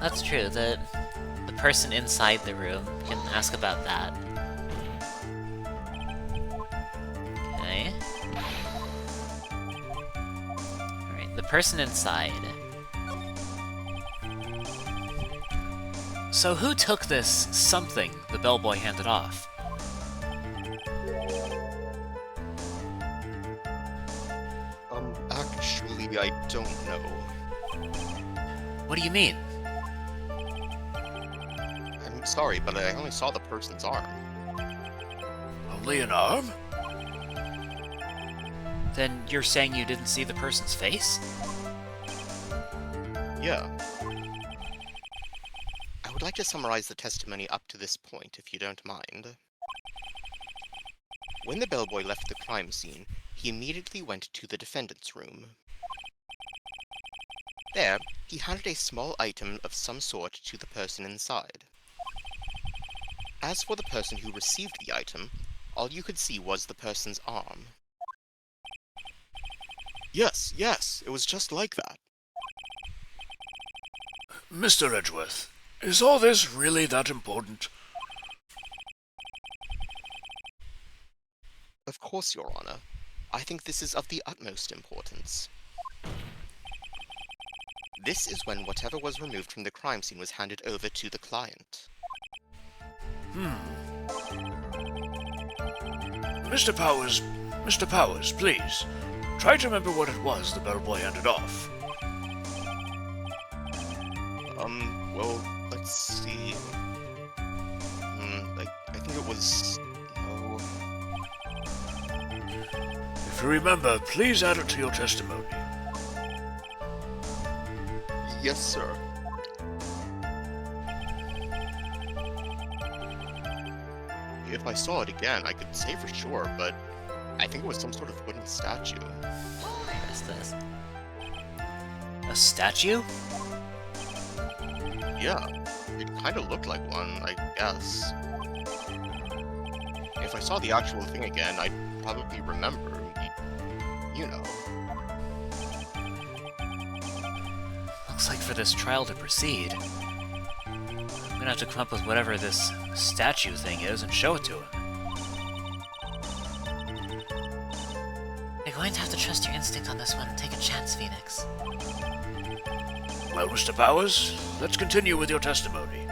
That's true, the person inside the room can ask about that. Okay. Alright, the person inside. So who took this something the bellboy handed off? Actually, I don't know. What do you mean? I'm sorry, but I only saw the person's arm. Only an arm? Then you're saying you didn't see the person's face? Yeah. I would like to summarize the testimony up to this point, if you don't mind. When the bellboy left the crime scene, he immediately went to the defendant's room. There, he handed a small item of some sort to the person inside. As for the person who received the item, all you could see was the person's arm. Yes, it was just like that. Mr. Edgeworth, is all this really that important? Of course, Your Honor. I think this is of the utmost importance. This is when whatever was removed from the crime scene was handed over to the client. Mr. Powers, please. Try to remember what it was the bellboy handed off. Well, let's see. I think it was... No... If you remember, please add it to your testimony. Yes, sir. If I saw it again, I could say for sure, but I think it was some sort of wooden statue. What is this? A statue? Yeah, it kind of looked like one, I guess. If I saw the actual thing again, I'd probably remember. You know. Looks like for this trial to proceed, I'm gonna have to come up with whatever this statue thing is and show it to him. You're going to have to trust your instinct on this one and take a chance, Phoenix. Well, Mr. Powers, let's continue with your testimony.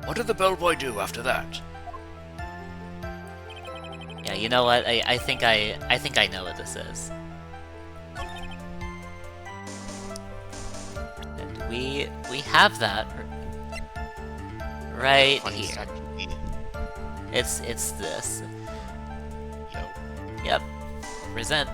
What did the bellboy do after that? Yeah, you know what? I think I know what this is. And we have that right Funny here. statue. It's this. Yo. Yep. Present.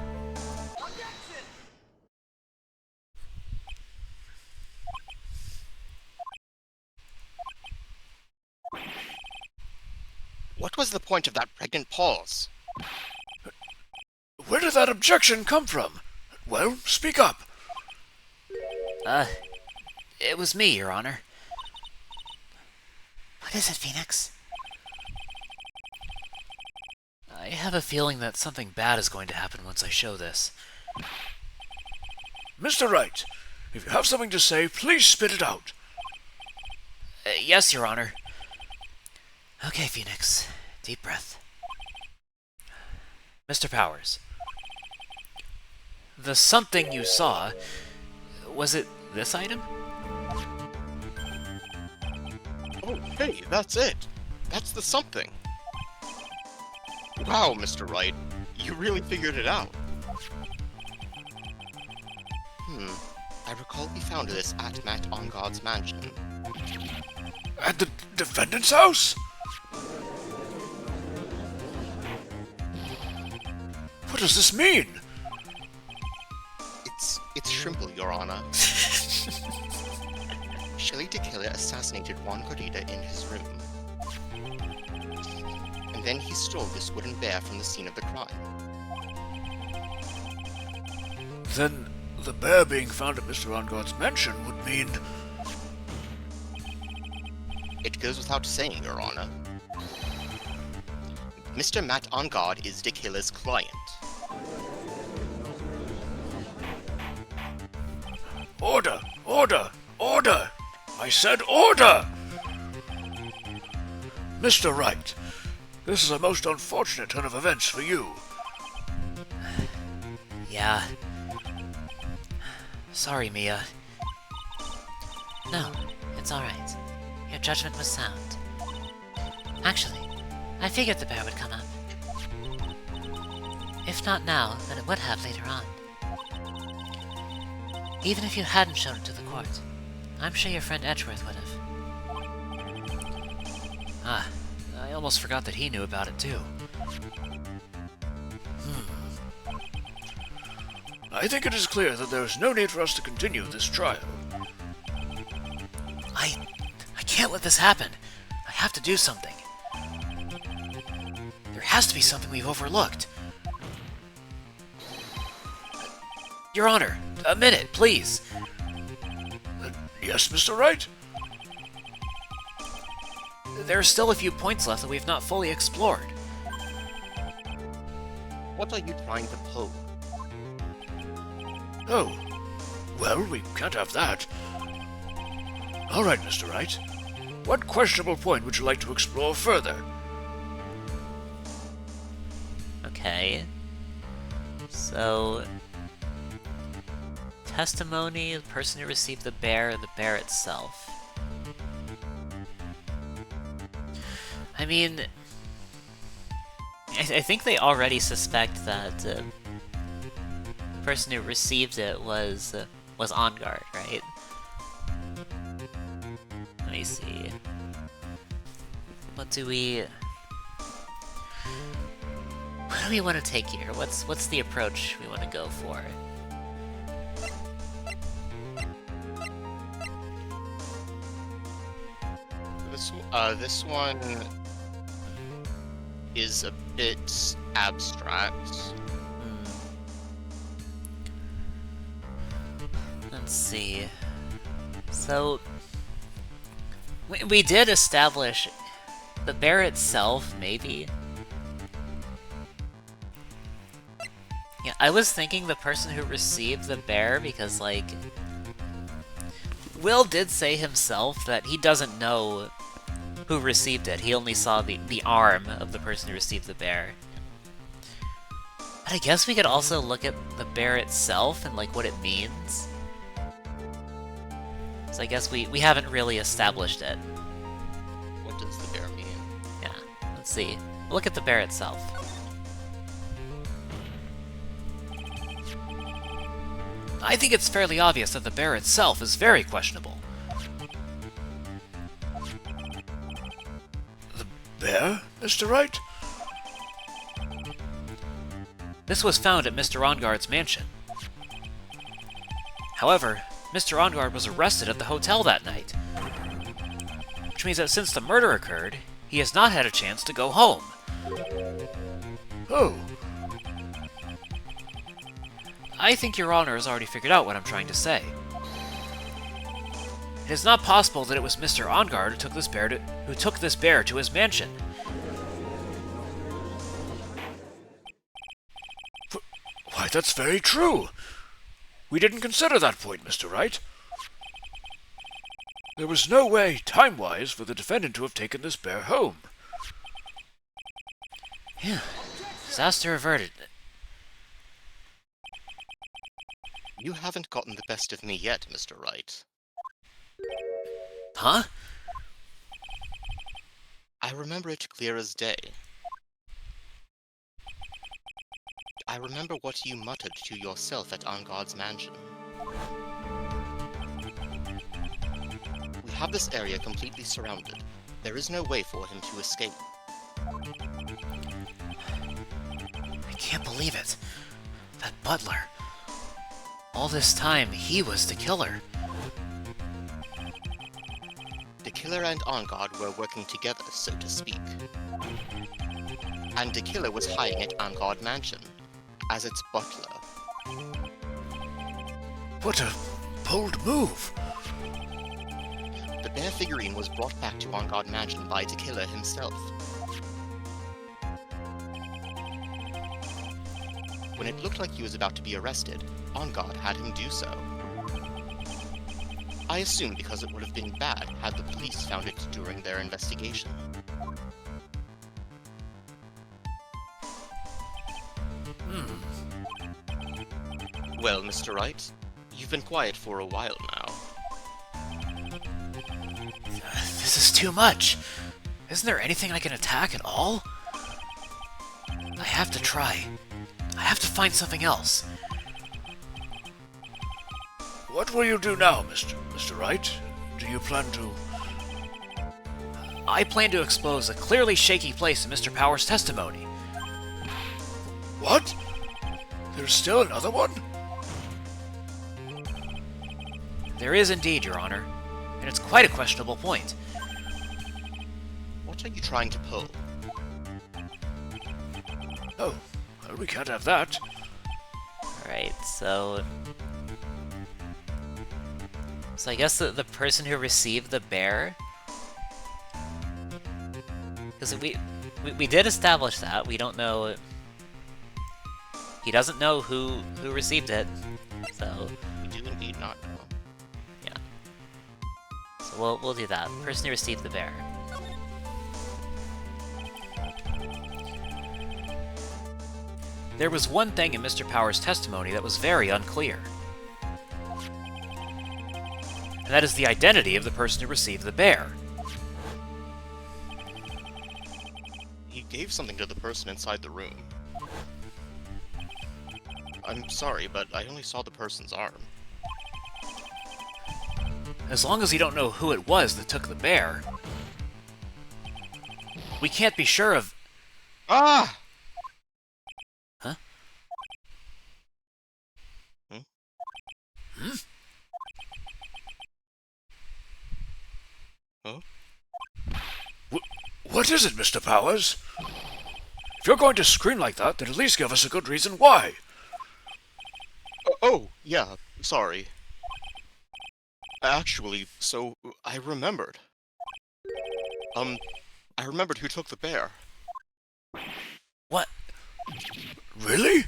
What was the point of that pregnant pause? Where did that objection come from? Well, speak up. It was me, Your Honor. What is it, Phoenix? I have a feeling that something bad is going to happen once I show this. Mr. Wright, if you have something to say, please spit it out. Yes, Your Honor. Okay, Phoenix. Deep breath. Mr. Powers. The something you saw, was it this item? Oh, hey, that's it. That's the something. Wow, Mr. Wright, you really figured it out. I recall we found this at Matt on God's mansion. At the defendant's house? What does this mean? It's simple, Your Honor. Shelley the Killer assassinated Juan Corrida in his room. And then he stole this wooden bear from the scene of the crime. Then the bear being found at Mr. Ongod's mansion would mean... It goes without saying, Your Honor. Mr. Matt Ongod is the killer's client. Order! Order! Order! I said order! Mr. Wright, this is a most unfortunate turn of events for you. Yeah. Sorry, Mia. No, it's alright. Your judgment was sound. Actually, I figured the bear would come up. If not now, then it would have later on. Even if you hadn't shown it to the court, I'm sure your friend Edgeworth would have. I almost forgot that he knew about it too. I think it is clear that there is no need for us to continue this trial. I can't let this happen. I have to do something. There has to be something we've overlooked. Your Honor, a minute, please. Yes, Mr. Wright? There are still a few points left that we have not fully explored. What are you trying to pull? Oh, well, we can't have that. All right, Mr. Wright. What questionable point would you like to explore further? Okay. So... testimony, the person who received the bear itself. I mean... I think they already suspect that the person who received it was on guard, right? Let me see. What do we want to take here? What's the approach we want to go for? This one is a bit abstract. Let's see. So, we did establish the bear itself, maybe. Yeah, I was thinking the person who received the bear, because, like, Will did say himself that he doesn't know who received it. He only saw the arm of the person who received the bear. But I guess we could also look at the bear itself and, like, what it means. So I guess we haven't really established it. What does the bear mean? Yeah, let's see. Look at the bear itself. I think it's fairly obvious that the bear itself is very questionable. The bear, Mr. Wright? This was found at Mr. Onguard's mansion. However, Mr. Onguard was arrested at the hotel that night, which means that since the murder occurred, he has not had a chance to go home. Oh, I think Your Honor has already figured out what I'm trying to say. It is not possible that it was Mr. Onguard who took this bear to his mansion. why, that's very true. We didn't consider that point, Mr. Wright. There was no way, time-wise, for the defendant to have taken this bear home. Phew. Disaster averted. You haven't gotten the best of me yet, Mr. Wright. Huh? I remember it clear as day. I remember what you muttered to yourself at Onguard's mansion. We have this area completely surrounded. There is no way for him to escape. I can't believe it. That butler. All this time, he was the killer. The killer and Onguard were working together, so to speak. And the killer was hiding at Onguard Mansion, as its butler. What a bold move. The bear figurine was brought back to Onguard Mansion by the killer himself. When it looked like he was about to be arrested, Onguard had him do so. I assume because it would have been bad had the police found it during their investigation. Well, Mr. Wright, you've been quiet for a while now. This is too much. Isn't there anything I can attack at all? I have to try. I have to find something else. What will you do now, Mr. Wright? Do you plan to... I plan to expose a clearly shaky place in Mr. Power's testimony. What? There's still another one? There is indeed, Your Honor, and it's quite a questionable point. What are you trying to pull? Oh, well, we can't have that. Alright, so I guess the person who received the bear... Because we did establish that. We don't know... He doesn't know who received it, so... So we'll do that. Person who received the bear. There was one thing in Mr. Power's testimony that was very unclear. And that is the identity of the person who received the bear. He gave something to the person inside the room. I'm sorry, but I only saw the person's arm. As long as you don't know who it was that took the bear, we can't be sure of... Ah! Huh? Hmm? Huh? What is it, Mr. Powers? If you're going to scream like that, then at least give us a good reason why. Oh, yeah, sorry. Actually, so, I remembered. I remembered who took the bear. What? Really?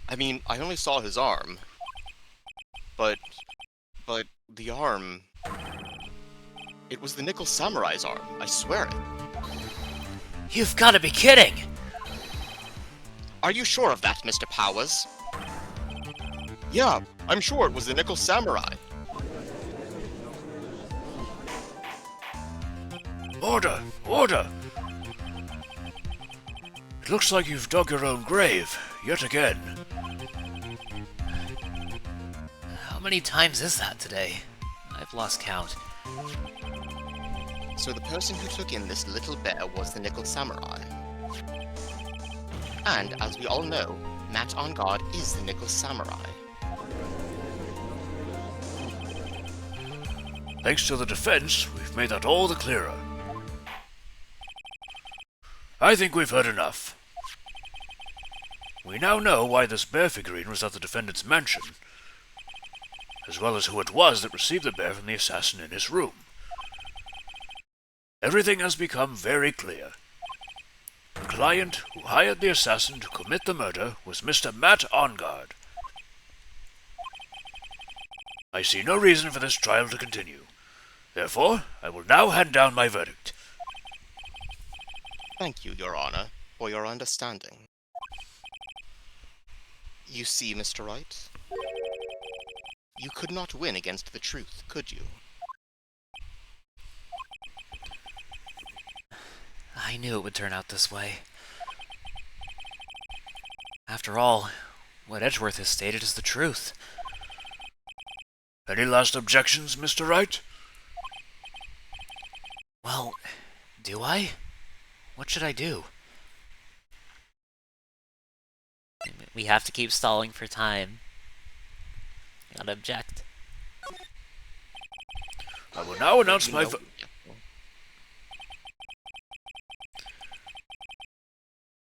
I mean, I only saw his arm. But the arm... It was the Nickel Samurai's arm, I swear it. You've got to be kidding! Are you sure of that, Mr. Powers? Yeah, I'm sure it was the Nickel Samurai. Order! Order! It looks like you've dug your own grave, yet again. How many times is that today? I've lost count. So the person who took in this little bear was the Nickel Samurai. And, as we all know, Matt on guard is the Nickel Samurai. Thanks to the defense, we've made that all the clearer. I think we've heard enough. We now know why this bear figurine was at the defendant's mansion, as well as who it was that received the bear from the assassin in his room. Everything has become very clear. The client who hired the assassin to commit the murder was Mr. Matt Onguard. I see no reason for this trial to continue. Therefore, I will now hand down my verdict. Thank you, Your Honor, for your understanding. You see, Mr. Wright? You could not win against the truth, could you? I knew it would turn out this way. After all, what Edgeworth has stated is the truth. Any last objections, Mr. Wright? Well, do I? What should I do? We have to keep stalling for time. Gotta object. I will now announce my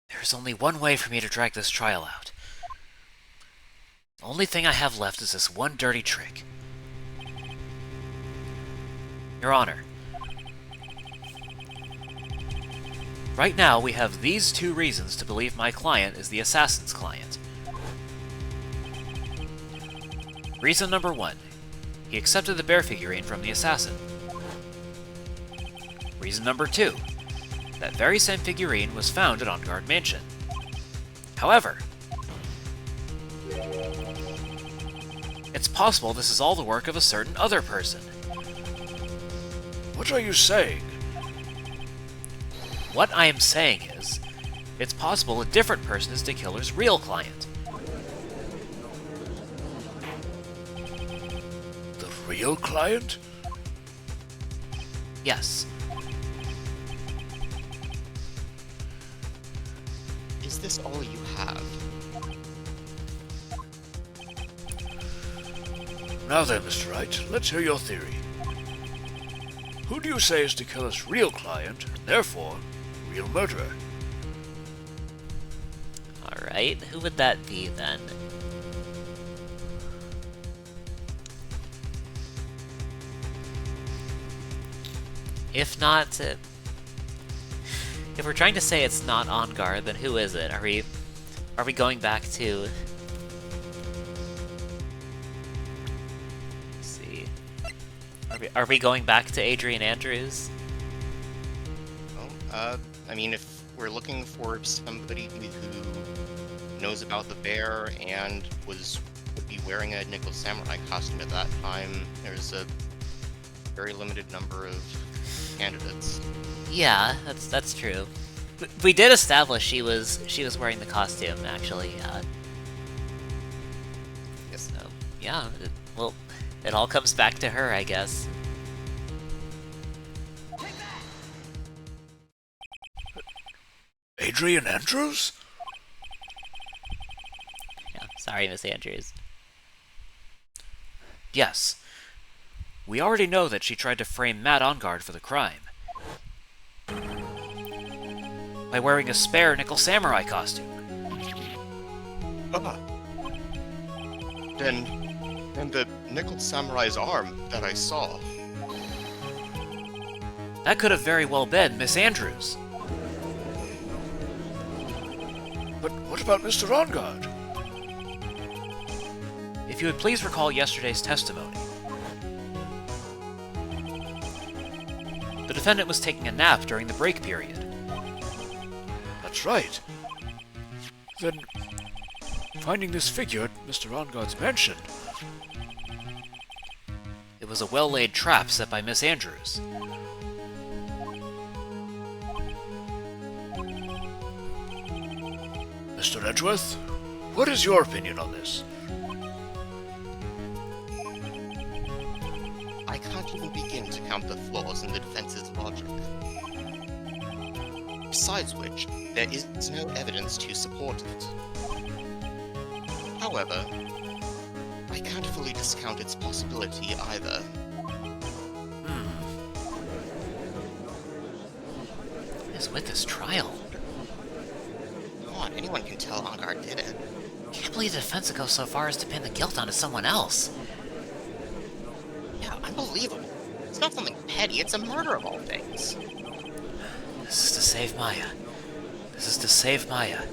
There's only one way for me to drag this trial out. The only thing I have left is this one dirty trick. Your Honor, right now we have these two reasons to believe my client is the assassin's client. Reason number one, he accepted the bear figurine from the assassin. Reason number two, that very same figurine was found at On Guard Mansion. However, it's possible this is all the work of a certain other person. What are you saying? What I am saying is, it's possible a different person is the killer's real client. The real client? Yes. Is this all you have? Now then, Mr. Wright, let's hear your theory. Who do you say is the killer's real client, and therefore, real murderer? Alright, who would that be then? If not, if we're trying to say it's not On Guard, then who is it? Are we going back to... Let's see. Are we going back to Adrian Andrews? Well, I mean, if we're looking for somebody who knows about the bear and would be wearing a Nickel Samurai costume at that time, there's a very limited number of candidates. Yeah, that's true. We did establish she was wearing the costume, actually. Yes. So, yeah, well, it all comes back to her, I guess. Adrian Andrews? Yeah, sorry, Miss Andrews. Yes. We already know that she tried to frame Matt Onguard for the crime. By wearing a spare Nickel Samurai costume. Ah. Then the Nickel Samurai's arm that I saw. That could have very well been Miss Andrews. But what about Mr. Onguard? If you would please recall yesterday's testimony. The defendant was taking a nap during the break period. That's right. Then, finding this figure at Mr. Onguard's mansion, It was a well-laid trap set by Miss Andrews. Mr. Edgeworth, what is your opinion on this? I can't even begin to count the flaws in the defense's logic. Besides which, there is no evidence to support it. However, I can't fully discount its possibility either. What is with this trial? Come on, anyone can tell Onguard did it. Can't believe the defense would go so far as to pin the guilt onto someone else. Yeah, unbelievable. It's not something petty, it's a murder of all things. This is to save Maya. This is to save Maya.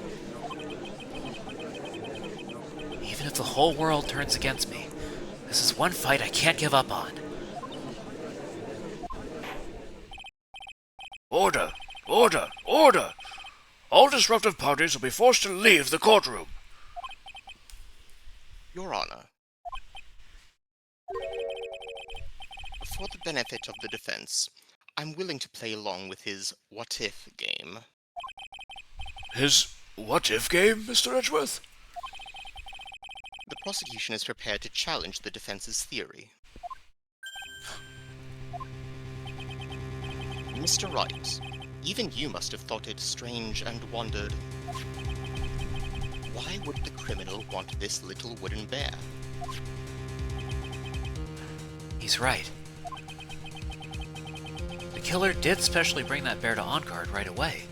Even if the whole world turns against me, this is one fight I can't give up on. Order! Order! Order! All disruptive parties will be forced to leave the courtroom. Your Honor. For the benefit of the defense, I'm willing to play along with his what-if game. His what-if game, Mr. Edgeworth? The prosecution is prepared to challenge the defense's theory. Mr. Wright, even you must have thought it strange and wondered, why would the criminal want this little wooden bear? He's right. The killer did specially bring that bear to Onguard right away.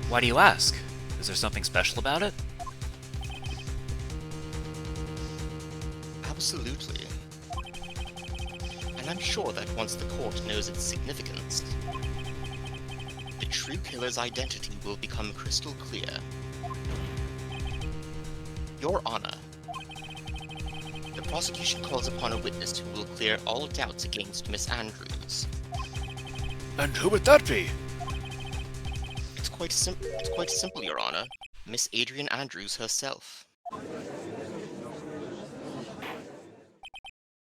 Why do you ask? Is there something special about it? Absolutely. And I'm sure that once the court knows its significance, the true killer's identity will become crystal clear. Your Honor, the prosecution calls upon a witness who will clear all doubts against Miss Andrews. And who would that be? It's quite simple, Your Honor. Miss Adrian Andrews herself.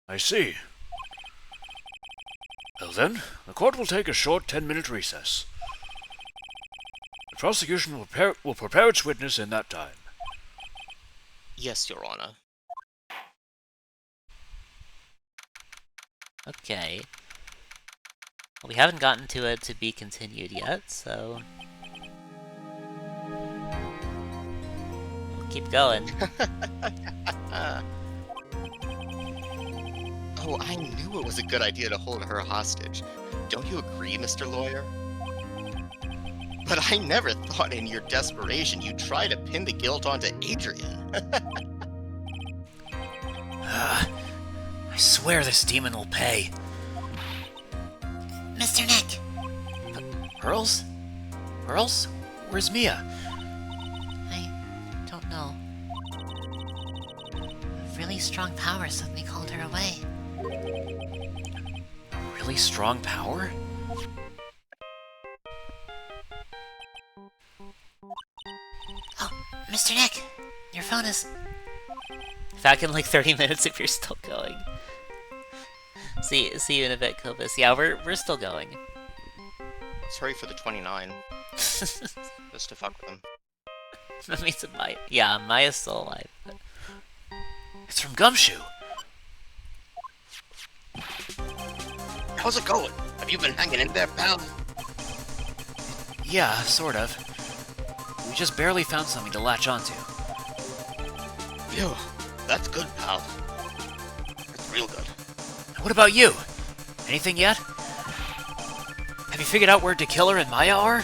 I see. Well then, the court will take a short 10-minute recess. The prosecution will prepare its witness in that time. Yes, Your Honor. Okay. Well, we haven't gotten to it to be continued yet, so... we'll keep going. Oh, I knew it was a good idea to hold her hostage. Don't you agree, Mr. Lawyer? But I never thought in your desperation you'd try to pin the guilt onto Adrian. I swear this demon will pay. Mr. Nick! Pearls? Pearls? Where's Mia? I don't know. Really strong power suddenly called her away. Really strong power? Oh, Mr. Nick, your phone is... Back in like 30 minutes if you're still going. See you in a bit, Kobus. Yeah, we're still going. Sorry for the 29. Just to fuck with him. That means that Maya's still alive. It's from Gumshoe. How's it going? Have you been hanging in there, pal? Yeah, sort of. We just barely found something to latch onto. Phew, that's good, pal. That's real good. What about you? Anything yet? Have you figured out where Killer and Maya are?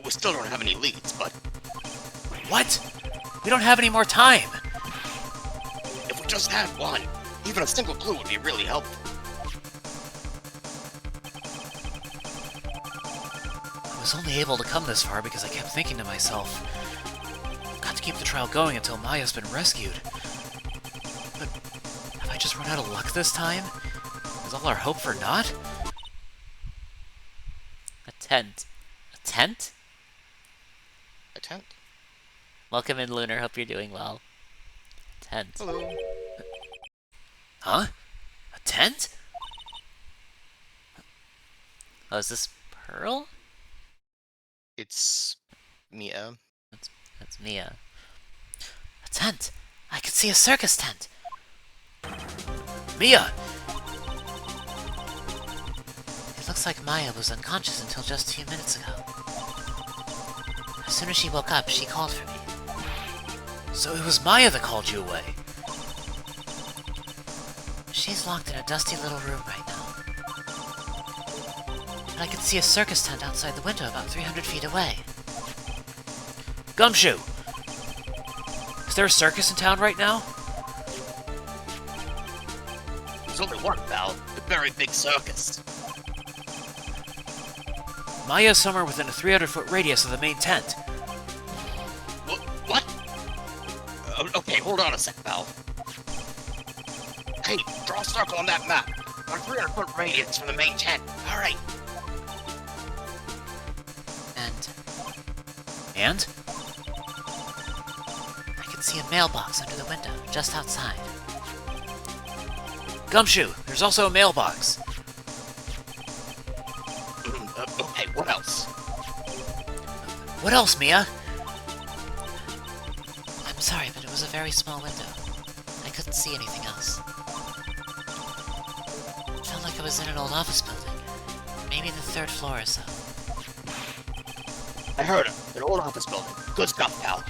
We still don't have any leads, but What? We don't have any more time. if we just had one, even a single clue would be really helpful. I was only able to come this far because I kept thinking to myself, got to keep the trial going until Maya's been rescued. But have I just run out of luck this time? Is all our hope for naught? A tent. A tent? A tent. Welcome in, Lunar. Hope you're doing well. Tent. Hello. Huh? A tent? Oh, is this Pearl? It's Mia. That's Mia. A tent! I could see a circus tent! Mia! It looks like Maya was unconscious until just a few minutes ago. As soon as she woke up, she called for me. So it was Maya that called you away. She's locked in a dusty little room right now. But I could see a circus tent outside the window about 300 feet away. Gumshoe! Is there a circus in town right now? There's only one, pal. The very big circus. Maya's somewhere within a 300-foot radius of the main tent. What? Okay, hold on a sec, pal. Hey, draw a circle on that map. On a 300-foot radius from the main tent. Alright. And? I could see a mailbox under the window, just outside. Gumshoe, there's also a mailbox. Okay, what else? What else, Mia? I'm sorry, but it was a very small window. I couldn't see anything else. It felt like I was in an old office building. Maybe the 3rd floor or so. I heard him. An old office building. Good stuff, pal.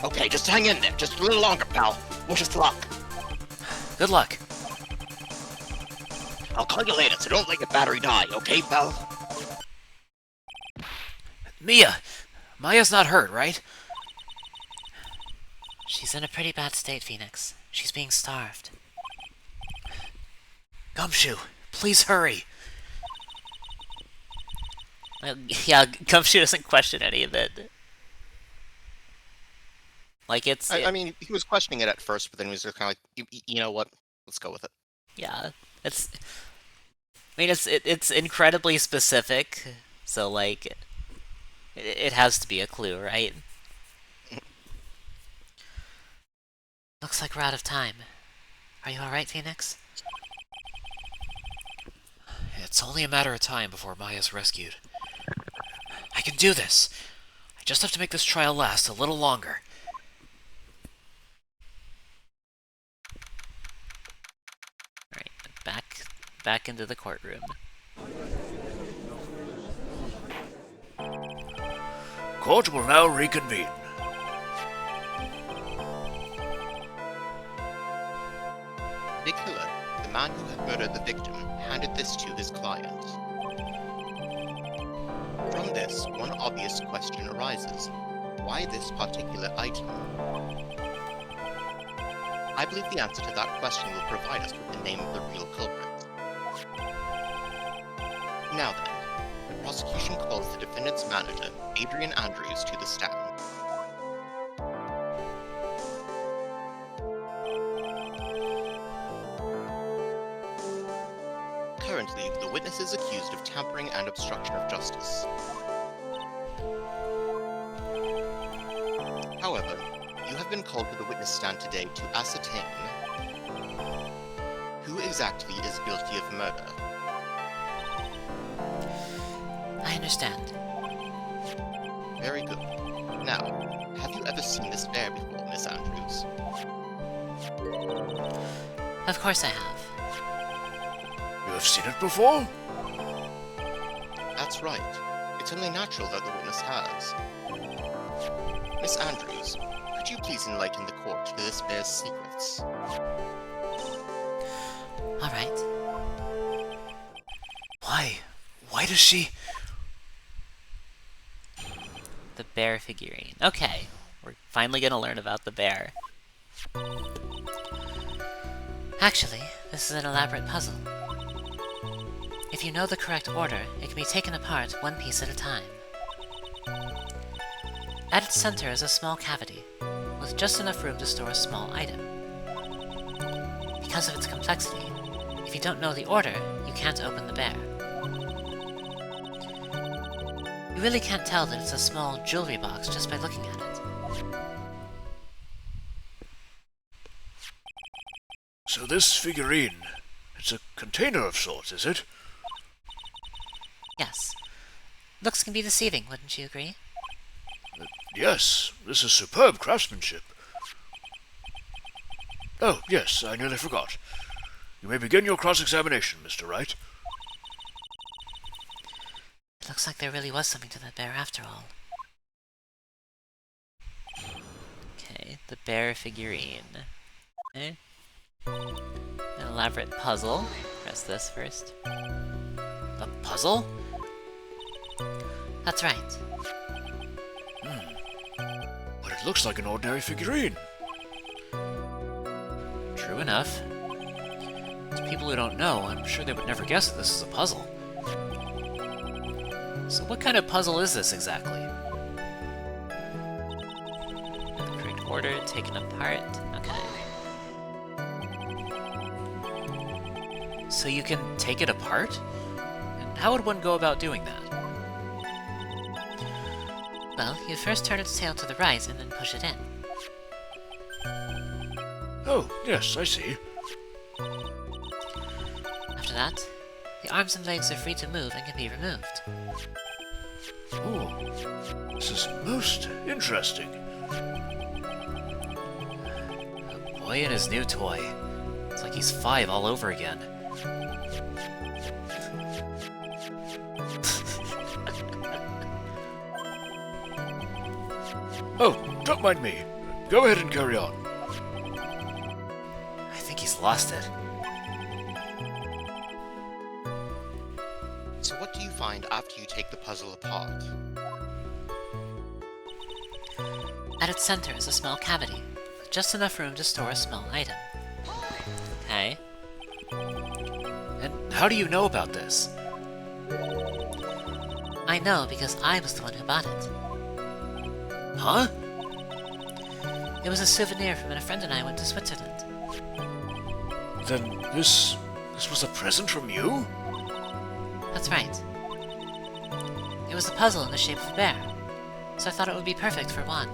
Okay, just hang in there. Just a little longer, pal. Wish us luck. Good luck. I'll call you later, so don't let your battery die, okay, pal? Mia! Maya's not hurt, right? She's in a pretty bad state, Phoenix. She's being starved. Gumshoe, please hurry. Yeah, Gumshoe doesn't question any of it. Like, I mean, he was questioning it at first, but then he was just kind of like, you know what? Let's go with it. yeah, it's... I mean, it's incredibly specific, so, like, it has to be a clue, right? Looks like we're out of time. Are you alright, Phoenix? It's only a matter of time before Maya's rescued. I can do this. I just have to make this trial last a little longer. Alright, back into the courtroom. Court will now reconvene. The killer, the man who had murdered the victim, handed this to his client. From this, one obvious question arises. Why this particular item? I believe the answer to that question will provide us with the name of the real culprit. Now then, the prosecution calls the defendant's manager, Adrian Andrews, to the stand. Currently, the witness is accused of tampering and obstruction of justice. However, you have been called to the witness stand today to ascertain who exactly is guilty of murder. I understand. Very good. Now, have you ever seen this bear before, Miss Andrews? Of course I have. You have seen it before? That's right. It's only natural that the witness has. Miss Andrews, could you please enlighten the court to this bear's secrets? All right. Why? Why does she... The bear figurine. Okay, we're finally gonna learn about the bear. Actually, this is an elaborate puzzle. If you know the correct order, it can be taken apart one piece at a time. At its center is a small cavity, with just enough room to store a small item. Because of its complexity, if you don't know the order, you can't open the bear. You really can't tell that it's a small jewelry box just by looking at it. So this figurine, it's a container of sorts, is it? Yes. Looks can be deceiving, wouldn't you agree? Yes, this is superb craftsmanship. Oh, yes, I nearly forgot. You may begin your cross-examination, Mr. Wright. It looks like there really was something to that bear after all. Okay, the bear figurine. Okay. An elaborate puzzle. Press this first. A puzzle? That's right. But it looks like an ordinary figurine. True enough. To people who don't know, I'm sure they would never guess that this is a puzzle. So what kind of puzzle is this exactly? In the correct order, taken apart. Okay. So you can take it apart? And how would one go about doing that? Well, you first turn its tail to the right and then push it in. Oh, yes, I see. After that, the arms and legs are free to move and can be removed. Oh, this is most interesting. A boy and his new toy. It's like he's 5 all over again. Oh, don't mind me. Go ahead and carry on. I think he's lost it. So what do you find after you take the puzzle apart? At its center is a small cavity, with just enough room to store a small item. Okay. And how do you know about this? I know because I was the one who bought it. Huh? It was a souvenir from when a friend and I went to Switzerland. Then this was a present from you? That's right. It was a puzzle in the shape of a bear, so I thought it would be perfect for Juan.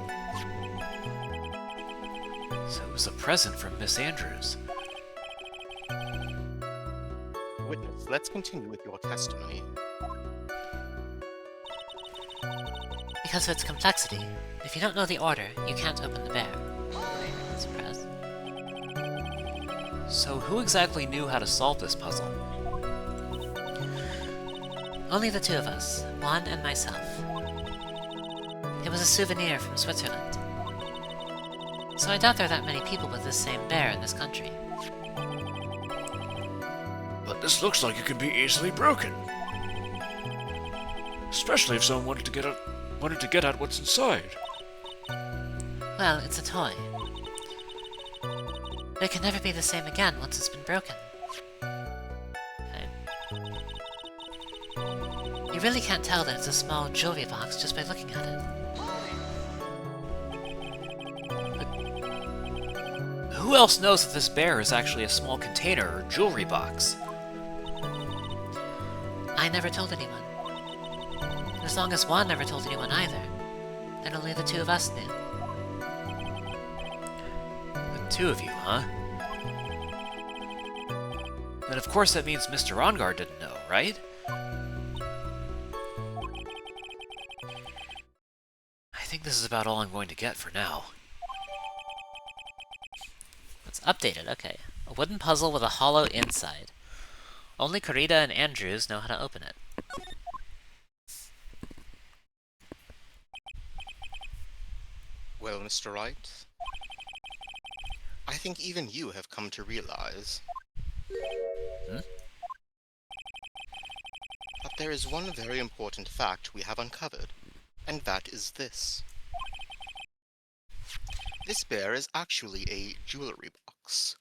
So it was a present from Miss Andrews. Witness, let's continue with your testimony. Because of its complexity, if you don't know the order, you can't open the bear. Let's press. So who exactly knew how to solve this puzzle? Only the two of us, Juan and myself. It was a souvenir from Switzerland. So I doubt there are that many people with this same bear in this country. But this looks like it can be easily broken. Especially if someone wanted to get at what's inside. Well, it's a toy. But it can never be the same again once it's been broken. Okay. You really can't tell that it's a small jewelry box just by looking at it. Who else knows that this bear is actually a small container or jewelry box? I never told anyone. As long as Juan never told anyone either. And only the two of us knew. The two of you, huh? Then of course that means Mr. Ongar didn't know, right? I think this is about all I'm going to get for now. It's updated, okay. A wooden puzzle with a hollow inside. Only Corita and Andrews know how to open it. Well, Mr. Wright, I think even you have come to realize Hmm? that there is one very important fact we have uncovered, and that is this. This bear is actually a jewelry box.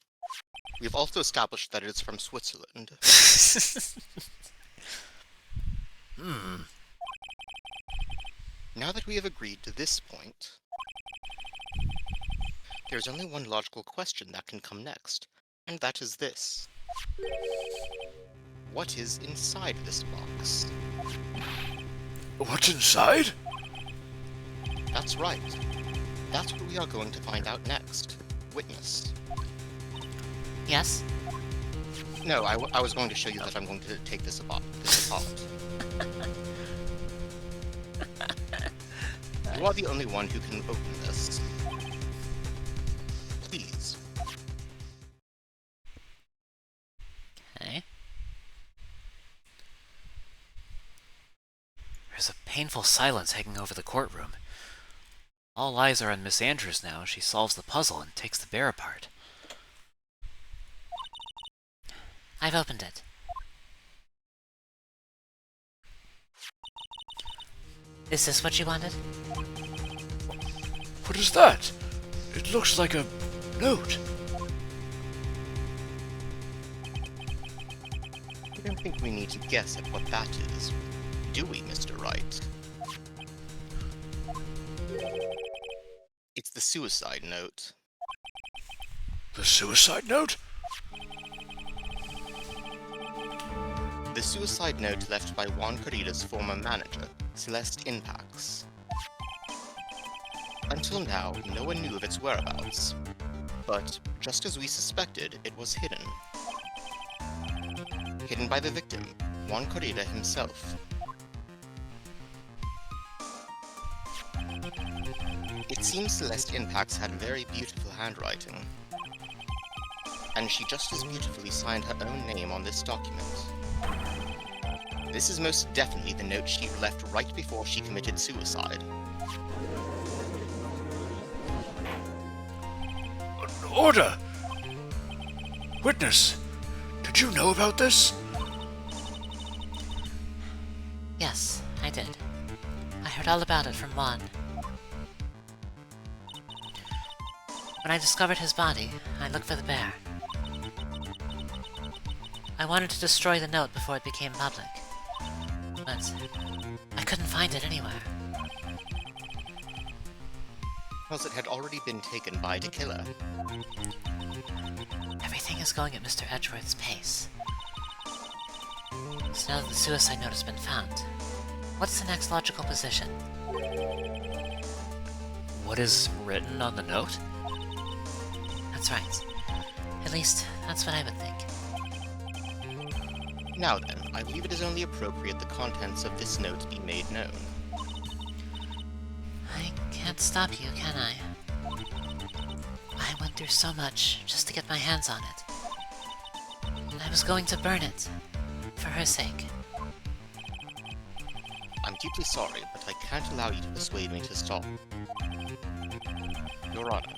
We've also established that it is from Switzerland. Hmm. Now that we have agreed to this point, there's only one logical question that can come next, and that is this. What is inside this box? What's inside? That's right. That's what we are going to find out next. Witness. Yes? No, I was going to show you that I'm going to take this apart. You are the only one who can open this. Please. Okay. There's a painful silence hanging over the courtroom. All eyes are on Miss Andrews now as she solves the puzzle and takes the bear apart. I've opened it. Is this what you wanted? What is that? It looks like a note. I don't think we need to guess at what that is, do we, Mr. Wright? It's the suicide note. The suicide note? The suicide note left by Juan Corrida's former manager, Celeste Inpax. Until now, no one knew of its whereabouts. But, just as we suspected, it was hidden. Hidden by the victim, Juan Corrida himself. It seems Celeste Inpax had very beautiful handwriting. And she just as beautifully signed her own name on this document. This is most definitely the note she left right before she committed suicide. An order! Witness, did you know about this? Yes, I did. I heard all about it from Juan. When I discovered his body, I looked for the bear. I wanted to destroy the note before it became public. But I couldn't find it anywhere. Because it had already been taken by the killer. Everything is going at Mr. Edgeworth's pace. So now that the suicide note has been found, what's the next logical position? What is written on the note? That's right. At least, that's what I would think. Now then, I believe it is only appropriate the contents of this note be made known. I can't stop you, can I? I went through so much just to get my hands on it. I was going to burn it, for her sake. I'm deeply sorry, but I can't allow you to persuade me to stop. Your Honor,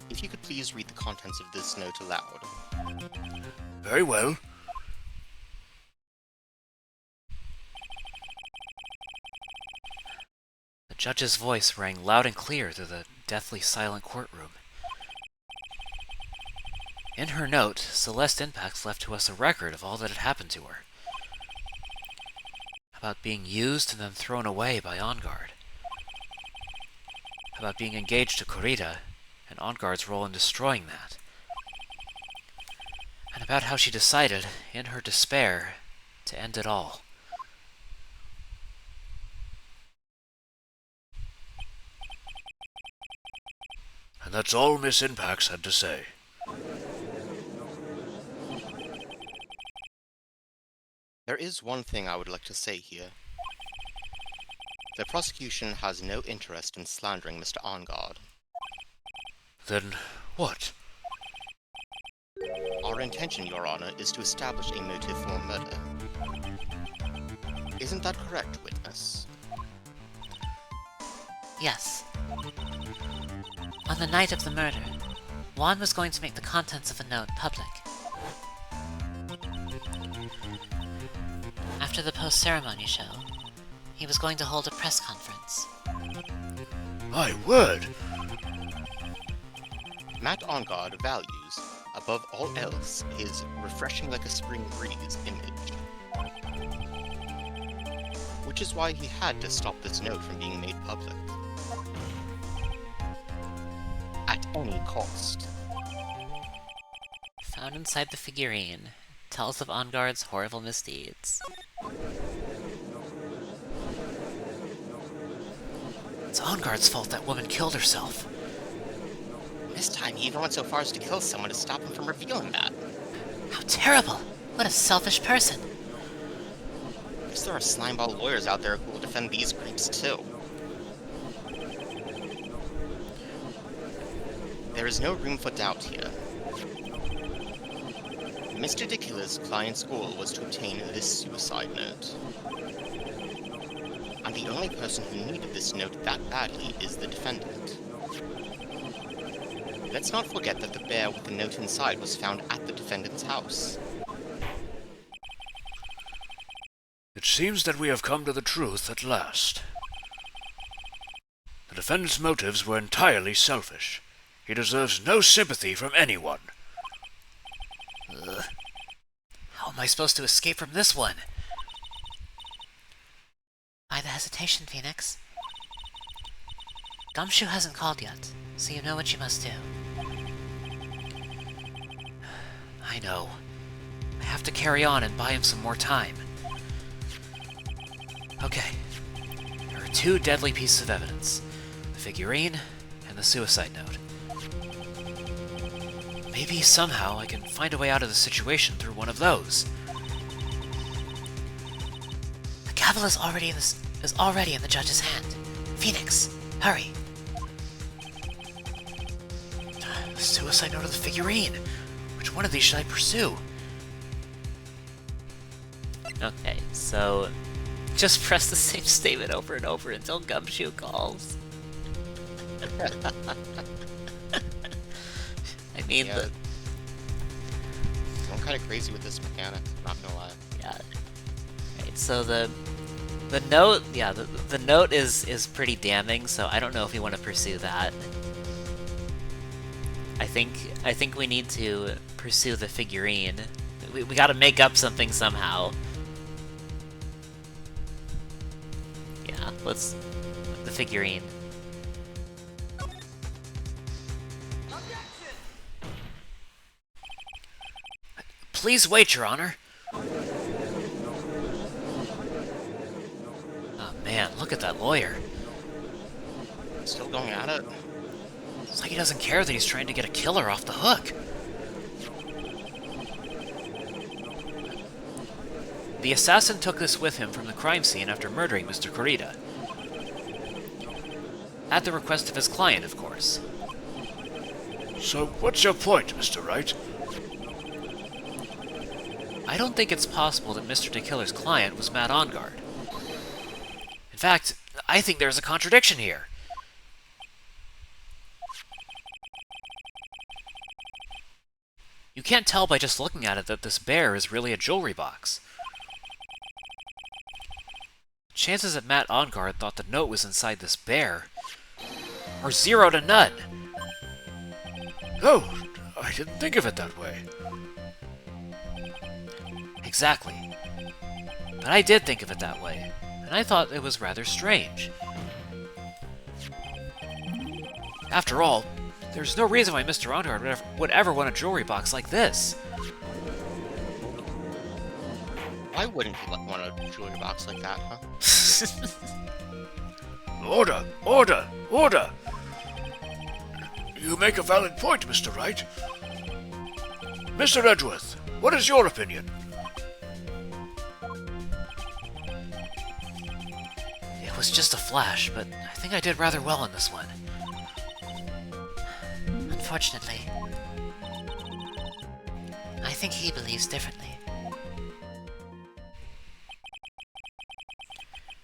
if you could please read the contents of this note aloud. Very well. The judge's voice rang loud and clear through the deathly silent courtroom. In her note, Celeste Inpax left to us a record of all that had happened to her. About being used and then thrown away by OnGuard. About being engaged to Corrida, and OnGuard's role in destroying that. And about how she decided, in her despair, to end it all. And that's all Miss Impax had to say. There is one thing I would like to say here. The prosecution has no interest in slandering Mr. Ongard. Then what? Our intention, Your Honor, is to establish a motive for murder. Isn't that correct, witness? Yes. On the night of the murder, Juan was going to make the contents of a note public. After the post-ceremony show, he was going to hold a press conference. My word! Matt Ongard values, above all else, his refreshing like a spring breeze image. Which is why he had to stop this note from being made public. At any cost. Found inside the figurine, tells of Ongard's horrible misdeeds. It's Ongard's fault that woman killed herself. This time he even went so far as to kill someone to stop him from revealing that. How terrible! What a selfish person! Guess there are slimeball lawyers out there who will defend these creeps too. There is no room for doubt here. Mr. Dicula's client's goal was to obtain this suicide note. And the only person who needed this note that badly is the defendant. Let's not forget that the bear with the note inside was found at the defendant's house. It seems that we have come to the truth at last. The defendant's motives were entirely selfish. He deserves no sympathy from anyone. How am I supposed to escape from this one? By the hesitation, Phoenix. Gumshoe hasn't called yet, so you know what you must do. I know. I have to carry on and buy him some more time. Okay. There are two deadly pieces of evidence. The figurine and the suicide note. Maybe somehow I can find a way out of the situation through one of those. The gavel is already in the judge's hand. Phoenix, hurry. The suicide note or the figurine? Which one of these should I pursue? Okay, so just press the same statement over and over until Gumshoe calls. I mean, Yeah. I'm kind of crazy with this mechanic, not gonna lie. yeah. Right, so the note, yeah, the note is pretty damning. So I don't know if we want to pursue that. I think we need to pursue the figurine. We got to make up something somehow. Yeah, let's the figurine. Please wait, Your Honor. Oh man, look at that lawyer. Still going at it? It's like he doesn't care that he's trying to get a killer off the hook. The assassin took this with him from the crime scene after murdering Mr. Corrida. At the request of his client, of course. So what's your point, Mr. Wright? I don't think it's possible that Mr. DeKiller's client was Matt Ongard. In fact, I think there's a contradiction here. You can't tell by just looking at it that this bear is really a jewelry box. Chances that Matt Ongard thought the note was inside this bear are 0 to none. No, I didn't think of it that way. Exactly. But I did think of it that way, and I thought it was rather strange. After all, there's no reason why Mr. Ongard would ever want a jewelry box like this. Why wouldn't he want a jewelry box like that, huh? Order! Order! Order! You make a valid point, Mr. Wright. Mr. Edgeworth, what is your opinion? It was just a flash, but I think I did rather well in this one. Unfortunately, I think he believes differently.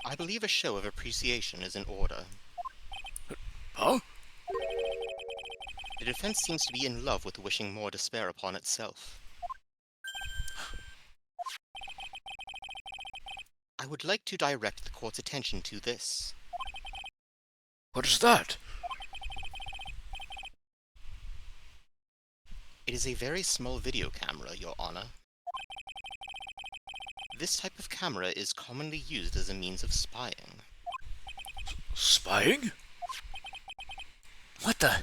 I believe a show of appreciation is in order. Huh? The defense seems to be in love with wishing more despair upon itself. I would like to direct the court's attention to this. What is that? It is a very small video camera, Your Honor. This type of camera is commonly used as a means of spying. Spying? What the?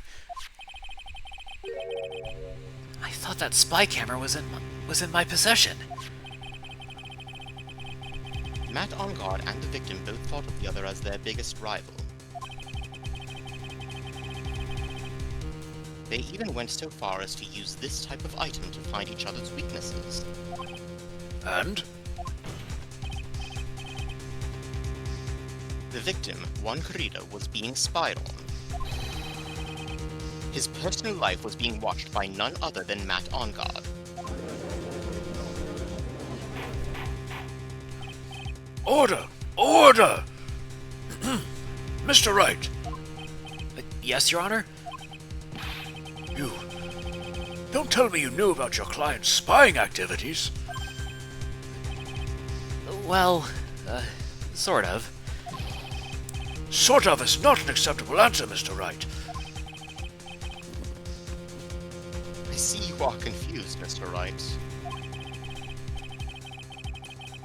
I thought that spy camera was in my possession. Matt Ongard and the victim both thought of the other as their biggest rival. They even went so far as to use this type of item to find each other's weaknesses. And? The victim, Juan Corrida, was being spied on. His personal life was being watched by none other than Matt Ongard. Order! Order! Mr. Wright, Yes, Your Honor? you... Don't tell me you knew about your client's spying activities. Well, sort of. Sort of is not an acceptable answer, Mr. Wright. I see you are confused, Mr. Wright.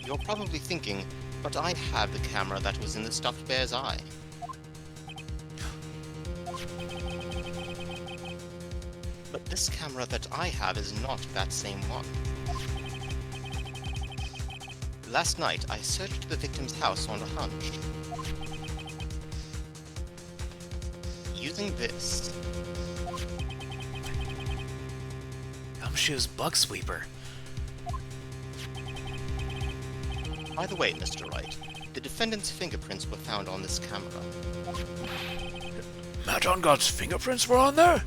You're probably thinking, but I had the camera that was in the stuffed bear's eye. But this camera that I have is not that same one. Last night, I searched the victim's house on a hunch. Using this, Gumshoe's bug sweeper. by the way, Mr. Wright, the defendant's fingerprints were found on this camera. Matt Ongard's fingerprints were on there?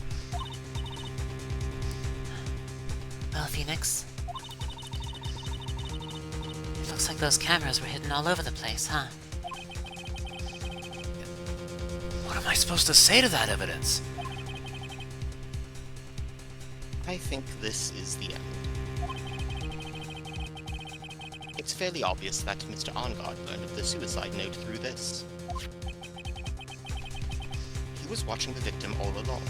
Well, Phoenix, it looks like those cameras were hidden all over the place, huh? What am I supposed to say to that evidence? I think this is the end. It's fairly obvious that Mr. Ongard learned of the suicide note through this. He was watching the victim all along.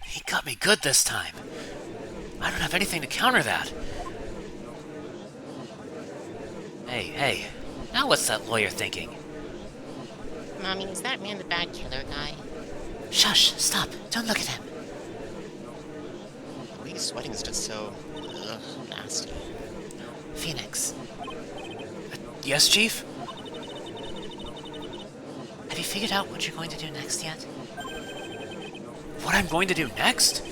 He got me good this time. I don't have anything to counter that. Hey, now what's that lawyer thinking? Mommy, is that man the bad killer guy? Shush! Stop! Don't look at him! Police sweating is just so... nasty. Phoenix, Yes, Chief? have you figured out what you're going to do next yet? What I'm going to do next?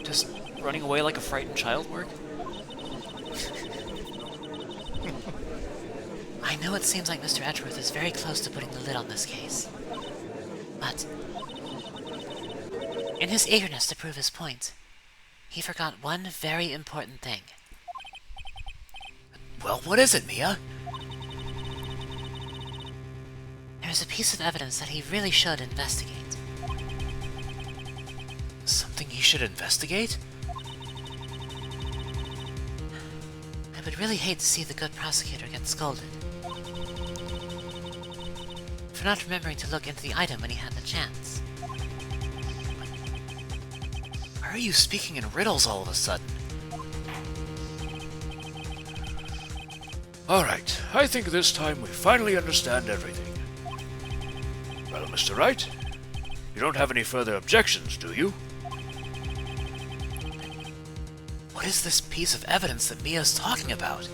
Just running away like a frightened child work? I know it seems like Mr. Edgeworth is very close to putting the lid on this case. But, in his eagerness to prove his point, he forgot one very important thing. Well, what is it, Mia? There is a piece of evidence that he really should investigate. Something he should investigate? I would really hate to see the good prosecutor get scolded for not remembering to look into the item when he had the chance. Why are you speaking in riddles all of a sudden? All right, I think this time we finally understand everything. Well, Mr. Wright, you don't have any further objections, do you? What is this piece of evidence that Mia's talking about?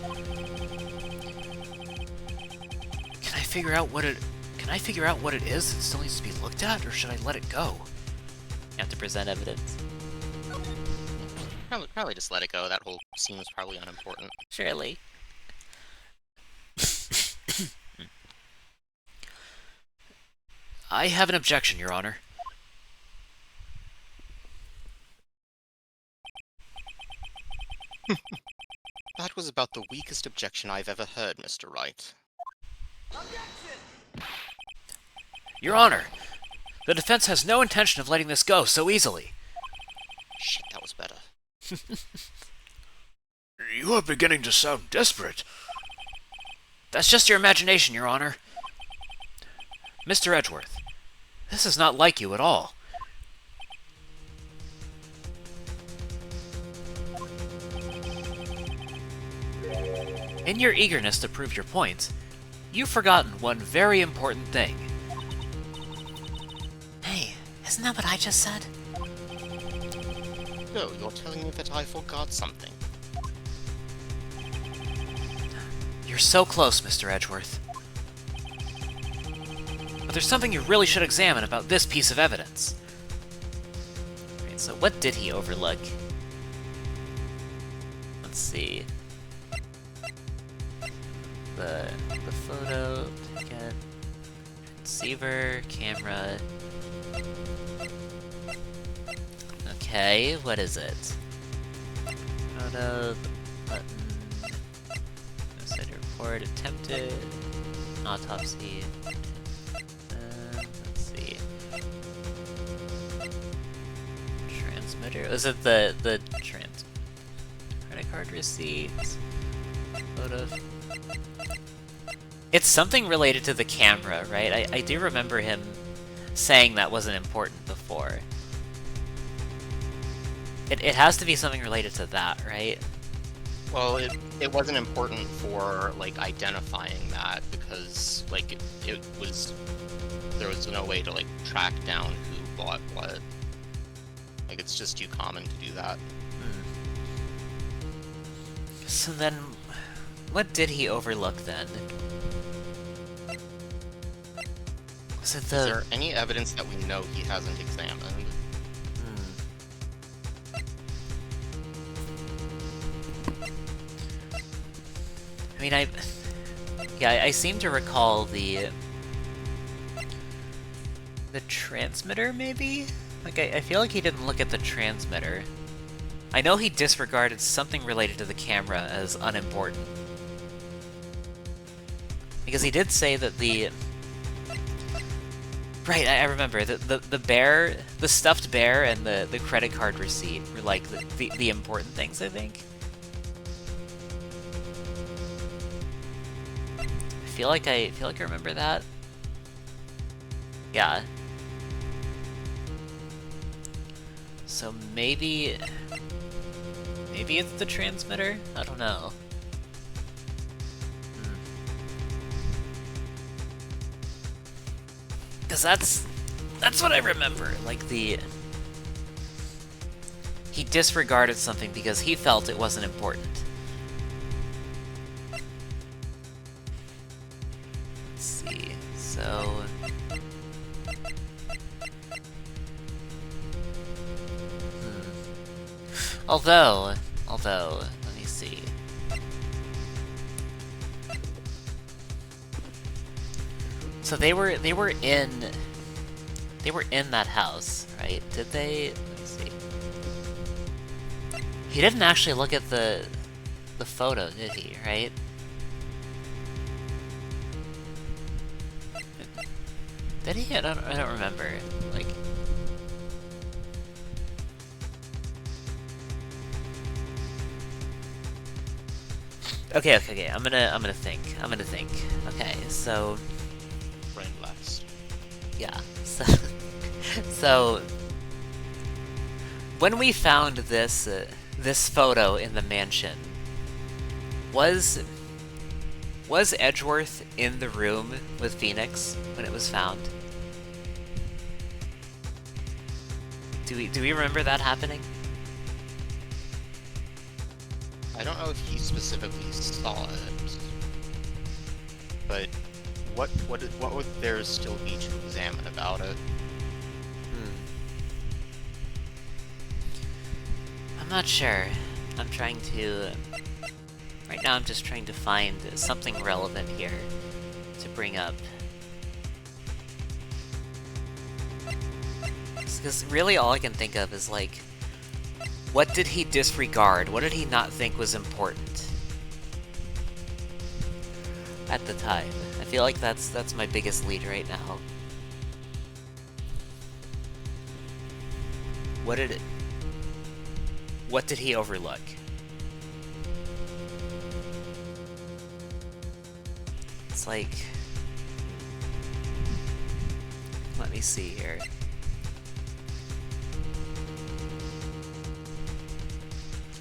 Can I figure out what it Can I figure out what it is that still needs to be looked at, or should I let it go? You have to present evidence. Probably just let it go. That whole scene was probably unimportant. Surely. I have an objection, Your Honor. That was about the weakest objection I've ever heard, Mr. Wright. Your Honor, the defense has no intention of letting this go so easily. Shit, that was better. You are beginning to sound desperate. That's just your imagination, Your Honor. Mr. Edgeworth, this is not like you at all. In your eagerness to prove your point, you've forgotten one very important thing. Hey, isn't that what I just said? No, you're telling me that I forgot something. You're so close, Mr. Edgeworth. But there's something you really should examine about this piece of evidence. Right, so what did he overlook? Let's see. The photo, again, receiver, camera. Okay, what is it? Photo, button, suicide report, attempted, autopsy. Let's see. Transmitter. Was it the credit card receipt? Photo. It's something related to the camera, right? I do remember him saying that wasn't important before. It has to be something related to that, right? Well, it wasn't important for, like, identifying that, because, like, it was... There was no way to, like, track down who bought what. Like, it's just too common to do that. So then, what did he overlook then? Was it Is the... there any evidence that we know he hasn't examined? I mean, I seem to recall the transmitter, maybe? Like, I feel like he didn't look at the transmitter. I know he disregarded something related to the camera as unimportant. Because he did say that the... Right, I remember. The bear, the stuffed bear and the credit card receipt were, like, the important things, I think. I feel like I remember that. Yeah. So maybe it's the transmitter? I don't know. Cause that's what I remember. Like he disregarded something because he felt it wasn't important. Let's see. So Although, let me see. So they were in that house, right? Did they? Let me see. He didn't actually look at the photo, did he? Right? Did he? I don't remember. Like. Okay. I'm gonna think. Okay, so. Brain blast. Yeah. So when we found this photo in the mansion, was Edgeworth in the room with Phoenix when it was found? Do we remember that happening? I don't know if he specifically saw it, but What would there still be to examine about it? I'm not sure. I'm trying to... Right now I'm just trying to find something relevant here to bring up. Because really all I can think of is like, what did he disregard? What did he not think was important at the time? I feel like that's my biggest lead right now. What did he overlook? It's like, let me see here.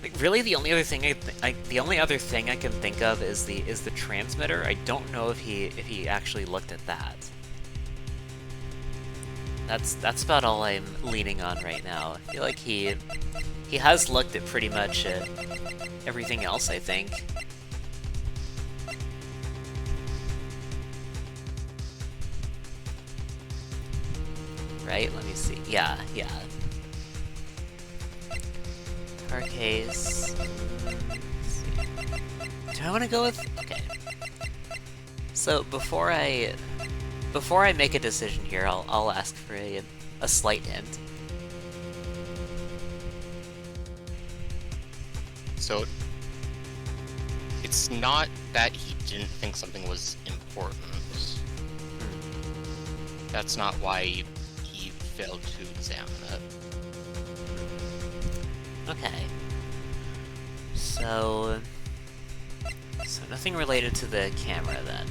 Like, really, the only other thing the only other thing I can think of is the transmitter. I don't know if he actually looked at that. That's about all I'm leaning on right now. I feel like he has looked at pretty much everything else, I think. Right? Let me see. Yeah. Car case. Let's see. Do I want to go with... Okay. So before I make a decision here, I'll ask for a slight hint. So it's not that he didn't think something was important. That's not why he failed to examine it. Okay. So nothing related to the camera then.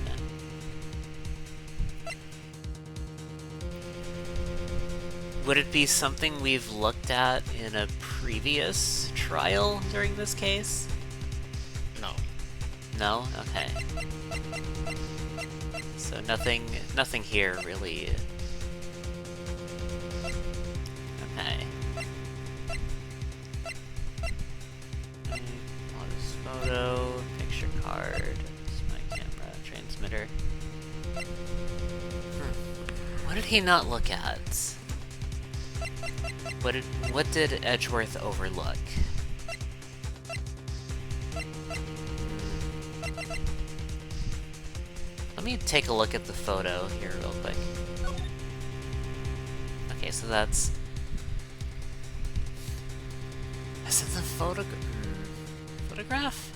Would it be something we've looked at in a previous trial during this case? No. No? Okay. So nothing here really. Okay. Modest photo, picture card, it's my camera, transmitter. What did he not look at? What did Edgeworth overlook? Let me take a look at the photo here real quick. Okay, so that's... Is it the photograph?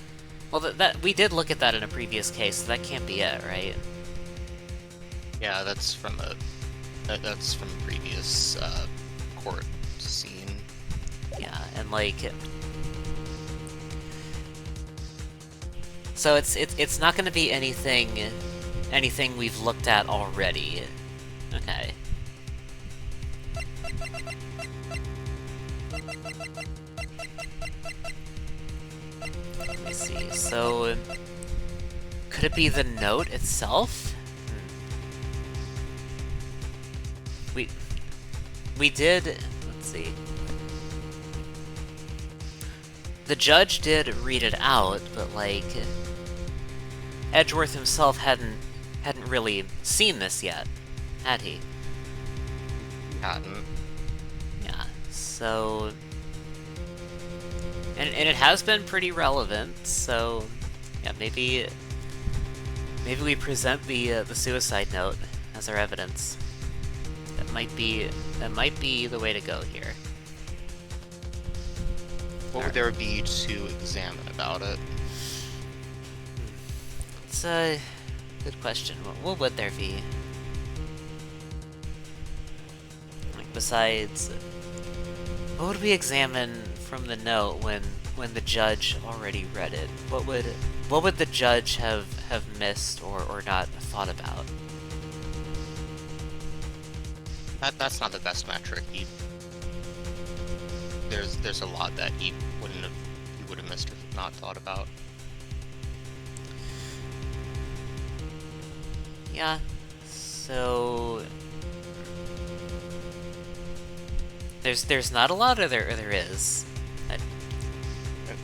Well, that we did look at that in a previous case, so that can't be it, right? Yeah, that's from a previous court scene. Yeah, and like... So it's not going to be anything we've looked at already. Okay. Let me see. So could it be the note itself? We did, let's see. The judge did read it out, but like Edgeworth himself hadn't really seen this yet, had he? Hadn't. Yeah. So and it has been pretty relevant, so yeah, maybe we present the suicide note as our evidence. That might be the way to go here. What would there be to examine about it? It's a good question. What would there be? Like, besides, what would we examine from the note when the judge already read it? What would the judge have missed or not thought about? That's not the best metric. There's a lot that he would have missed or not thought about. Yeah. So there's not a lot, or there is.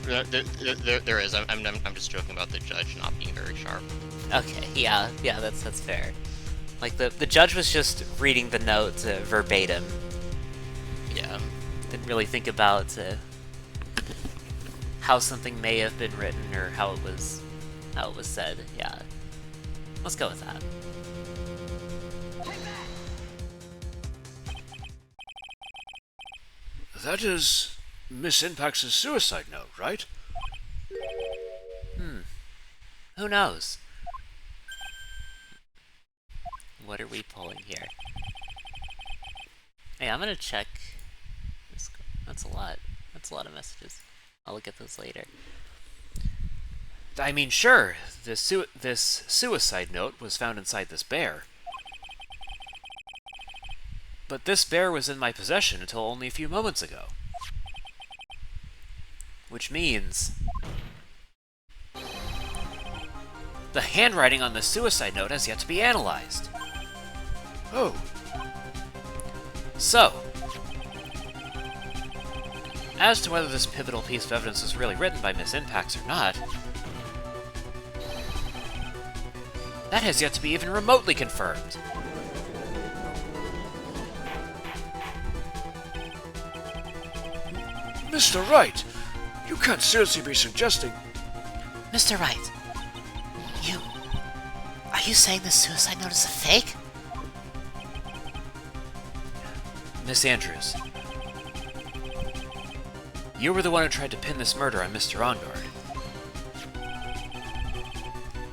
There is. I'm just joking about the judge not being very sharp. Okay, yeah, that's fair. Like, the judge was just reading the note verbatim. Yeah. Didn't really think about how something may have been written or how it was said. Yeah. Let's go with that. That is Miss Impax's suicide note, right? Who knows? What are we pulling here? Hey, I'm gonna check. That's a lot. That's a lot of messages. I'll look at those later. I mean, sure, this suicide note was found inside this bear. But this bear was in my possession until only a few moments ago. Which means the handwriting on the suicide note has yet to be analyzed. Oh, So, as to whether this pivotal piece of evidence was really written by Miss Impax or not, that has yet to be even remotely confirmed. Mr. Wright, you can't seriously be suggesting... Mr. Wright, are you saying the suicide note is a fake? Miss Andrews, you were the one who tried to pin this murder on Mr. Ongard.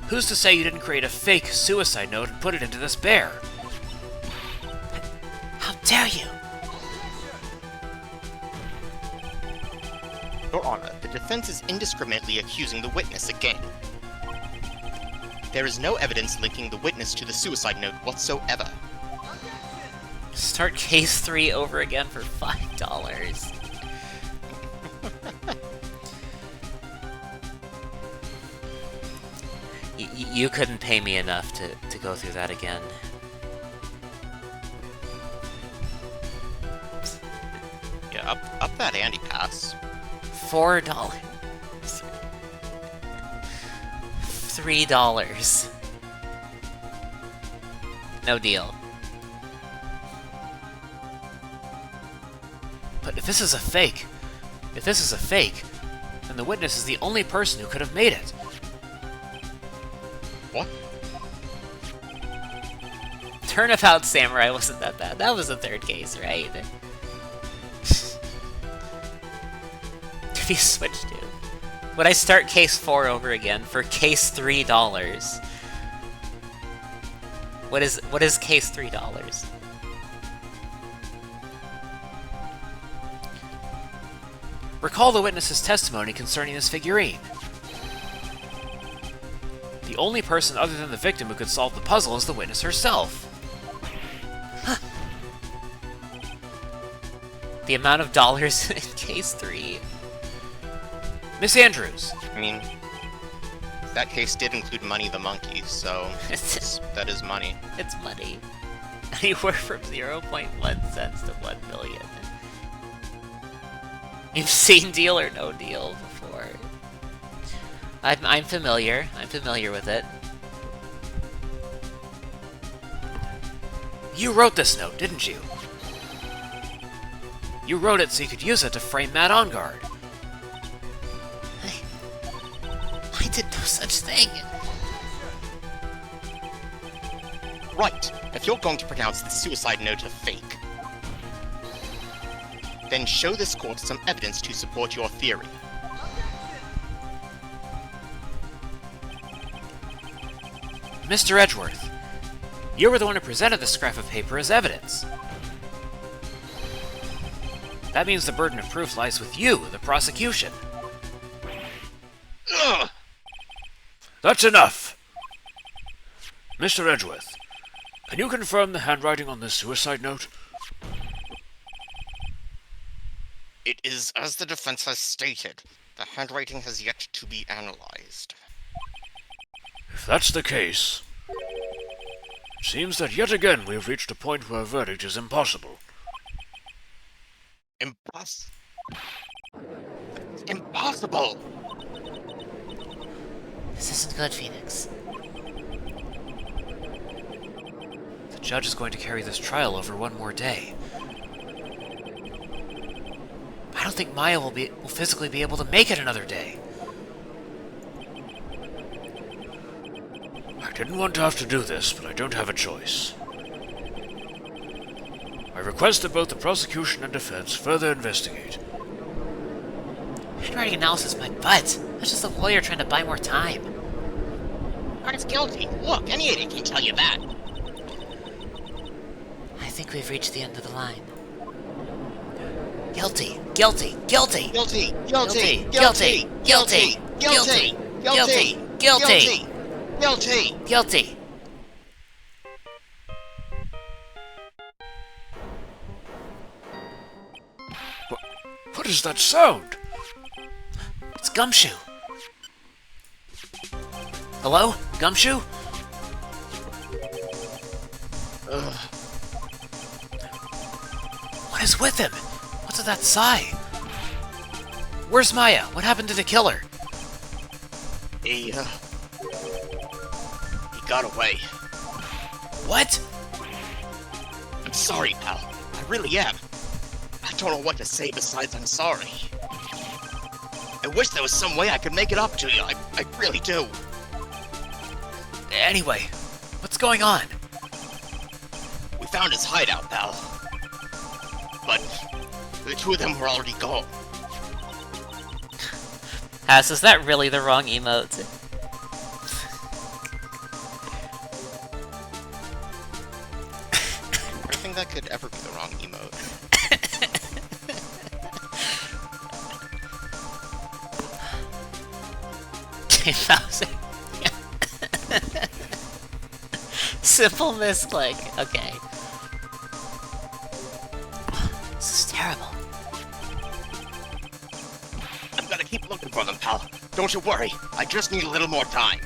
Who's to say you didn't create a fake suicide note and put it into this bear? How dare you? Your Honor, the defense is indiscriminately accusing the witness again. There is no evidence linking the witness to the suicide note whatsoever. Start case 3 over again for $5. You couldn't pay me enough to go through that again. Yeah, up that Andy pass. $4. $3. No deal. But if this is a fake, then the witness is the only person who could have made it. What? Turnabout Samurai wasn't that bad. That was the third case, right? If you switch to... Would I start case 4 over again for case $3? What is case $3? Recall the witness's testimony concerning this figurine. The only person other than the victim who could solve the puzzle is the witness herself. The amount of dollars in case 3. Miss Andrews, I mean, that case did include Money the Monkey, so that is money. It's money. Anywhere from 0.1 cents to 1 million. You've seen Deal or No Deal before. I'm familiar. I'm familiar with it. you wrote this note, didn't you? You wrote it so you could use it to frame Matt Ongard. I did no such thing. Right. If you're going to pronounce the suicide note a fake, then show this court some evidence to support your theory. Mr. Edgeworth, you were the one who presented the scrap of paper as evidence. That means the burden of proof lies with you, the prosecution. Ugh! That's enough! Mr. Edgeworth, can you confirm the handwriting on this suicide note? It is as the defense has stated. The handwriting has yet to be analyzed. If that's the case, it seems that yet again we have reached a point where a verdict is impossible. Impossible! This isn't good, Phoenix. judge is going to carry this trial over one more day. I don't think Maya will physically be able to make it another day. I didn't want to have to do this, but I don't have a choice. I request that both the prosecution and defense further investigate. Handwriting analysis, my butt. That's just a lawyer trying to buy more time. Wright's guilty. Look, any idiot can tell you that. I think we've reached the end of the line. Guilty, guilty, guilty, Guilty. guilty, Guilty. guilty, Guilty. guilty, Guilty. guilty, Guilty. guilty. What is that sound? It's Gumshoe. Hello? Gumshoe? What is with him? What's with that sigh? Where's Maya? What happened to the killer? He got away. What? I'm sorry, pal. I really am. I don't know what to say besides I'm sorry. I wish there was some way I could make it up to you. I really do. Anyway, what's going on? We found his hideout, pal. But the two of them were already gone. Has, is that really the wrong emote? I don't think that could ever be the wrong emote. Simple misclick. Okay. This is terrible. I'm gonna keep looking for them, pal. Don't you worry. I just need a little more time.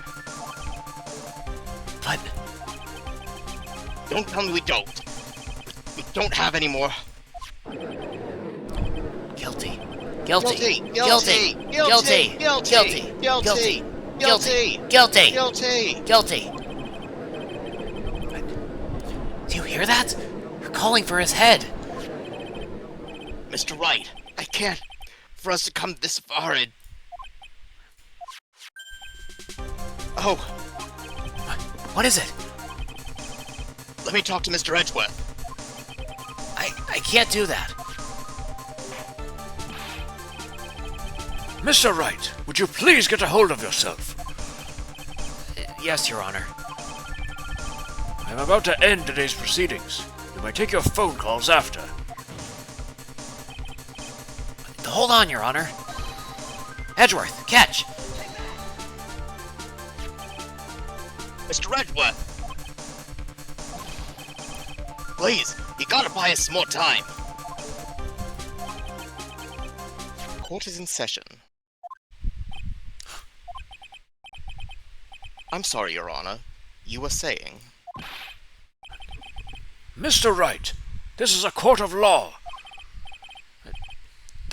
But Don't tell me we don't. We don't have any more. guilty. Guilty, Guilty. guilty, guilty, guilty, guilty, guilty, guilty, Guilty. guilty. Do you hear that? They're calling for his head. Mr. Wright, I can't. For us to come this far and... Oh, What is it? let me talk to Mr. Edgeworth. I can't do that. Mr. Wright, would you please get a hold of yourself? Yes, Your Honor. I'm about to end today's proceedings. You may take your phone calls after. Hold on, Your Honor. Edgeworth, catch! Mr. Edgeworth! Please, you gotta buy us some more time. Court is in session. I'm sorry, Your Honor. You were saying... Mr. Wright, this is a court of law.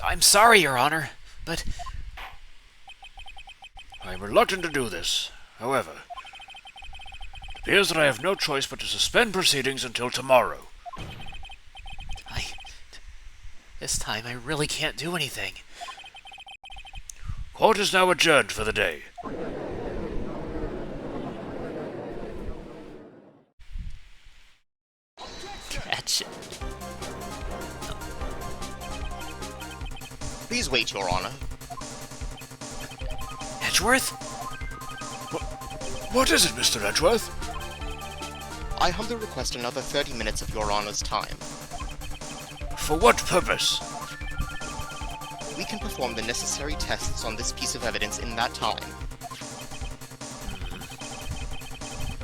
I'm sorry, Your Honor, but I'm reluctant to do this. However, it appears that I have no choice but to suspend proceedings until tomorrow. this time I really can't do anything. Court is now adjourned for the day. Catch. Please wait, Your Honor. Edgeworth? What is it, Mr. Edgeworth? I humbly request another 30 minutes of Your Honor's time. For what purpose? We can perform the necessary tests on this piece of evidence in that time.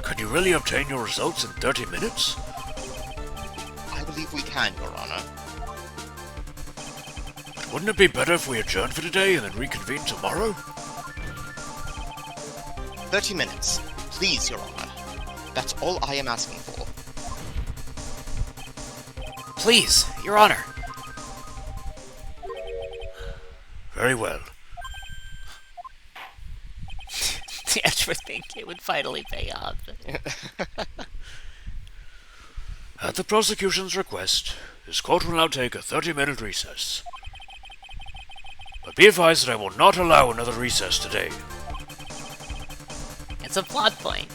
Can you really obtain your results in 30 minutes? I believe we can, Your Honor. Wouldn't it be better if we adjourn for today and then reconvene tomorrow? 30 minutes. Please, Your Honor. That's all I am asking for. Please, Your Honor. Very well. The Edgeworth thing, it would finally pay off. At the prosecution's request, this court will now take a 30-minute recess. But be advised that I will not allow another recess today. It's a plot point.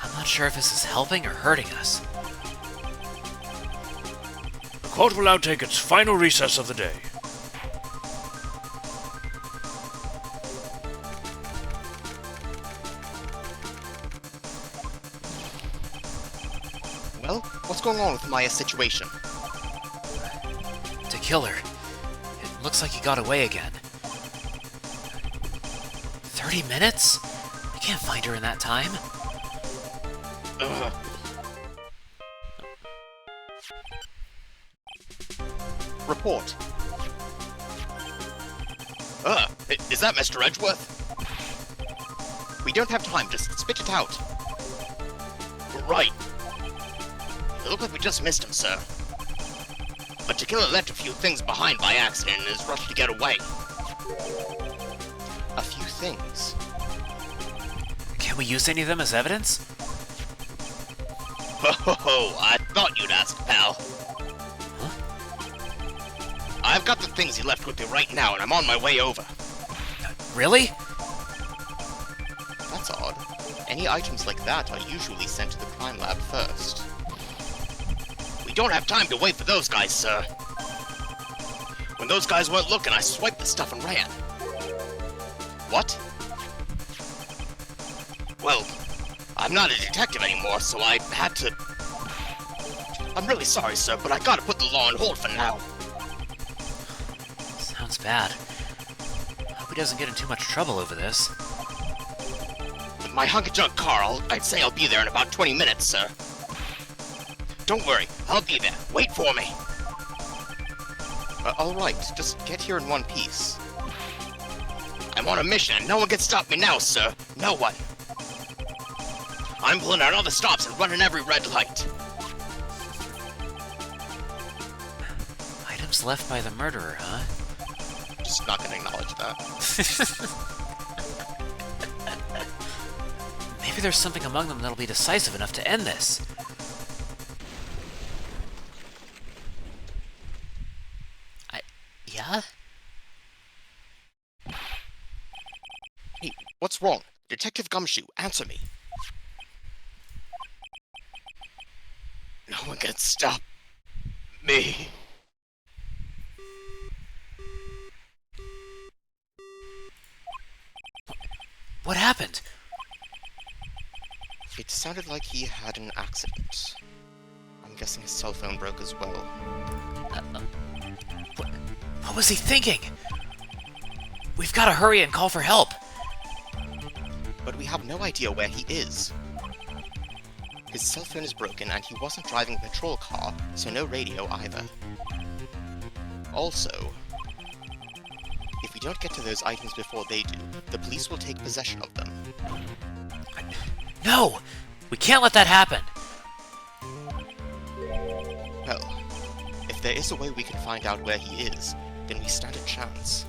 I'm not sure if this is helping or hurting us. The court will now take its final recess of the day. Well, what's going on with Maya's situation? To kill her. It looks like he got away again. 30 minutes? I can't find her in that time. Ugh. Report. Is that Mr. Edgeworth? We don't have time, just spit it out. Right. It looked like we just missed him, sir. But Tequila left a few things behind by accident and is rushed to get away. A few things? Can we use any of them as evidence? Ho ho ho, I thought you'd ask, pal. Huh? I've got the things he left with me right now, and I'm on my way over. Really? That's odd. Any items like that are usually sent to the crime lab first. We don't have time to wait for those guys, sir. When those guys weren't looking, I swiped the stuff and ran. What? Well, I'm not a detective anymore, so I had to... I'm really sorry, sir, but I gotta put the law on hold for now. Sounds bad. Hope he doesn't get in too much trouble over this. With my hunk of junk car, I'd say I'll be there in about 20 minutes, sir. Don't worry, I'll be there. Wait for me. Alright, just get here in one piece. I'm on a mission, and no one can stop me now, sir. No one. I'm pulling out all the stops and running every red light. Items left by the murderer, huh? Just not gonna acknowledge that. Maybe there's something among them that'll be decisive enough to end this. Yeah? Hey, what's wrong? Detective Gumshoe, answer me. No one can stop me. What happened? It sounded like he had an accident. I'm guessing his cell phone broke as well. What was he thinking? We've got to hurry and call for help. But we have no idea where he is. His cell phone is broken and he wasn't driving a patrol car, so no radio either. Also, if we don't get to those items before they do, the police will take possession of them. No! We can't let that happen! Well, if there is a way we can find out where he is, then we stand a chance.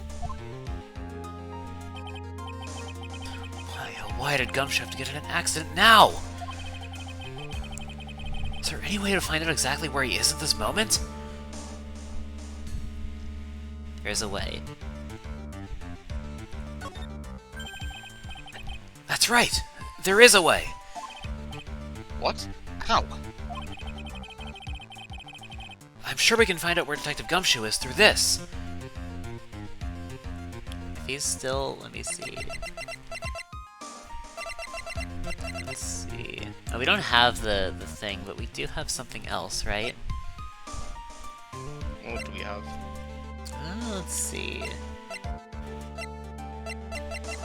Why did Gumshoe have to get in an accident now? Is there any way to find out exactly where he is at this moment? There's a way. That's right! There is a way! What? How? I'm sure we can find out where Detective Gumshoe is through this. If he's still... let me see. Let's see. Oh, we don't have the thing, but we do have something else, right? What do we have? Let's see.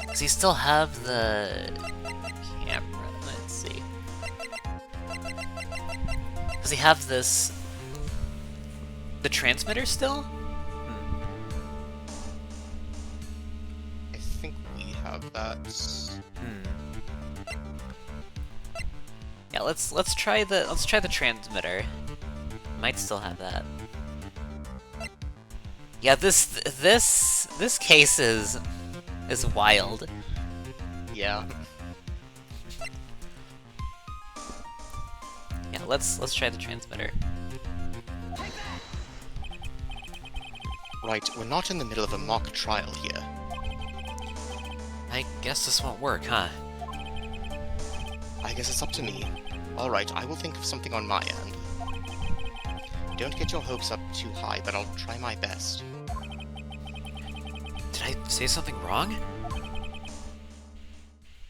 Does he still have the camera? Let's see. Does he have this... the transmitter still? I think we have that. Yeah, let's try the transmitter. Might still have that. Yeah, this case is wild. Yeah. let's try the transmitter. Right, we're not in the middle of a mock trial here. I guess this won't work, huh? I guess it's up to me. Alright, I will think of something on my end. Don't get your hopes up too high, but I'll try my best. Did I say something wrong?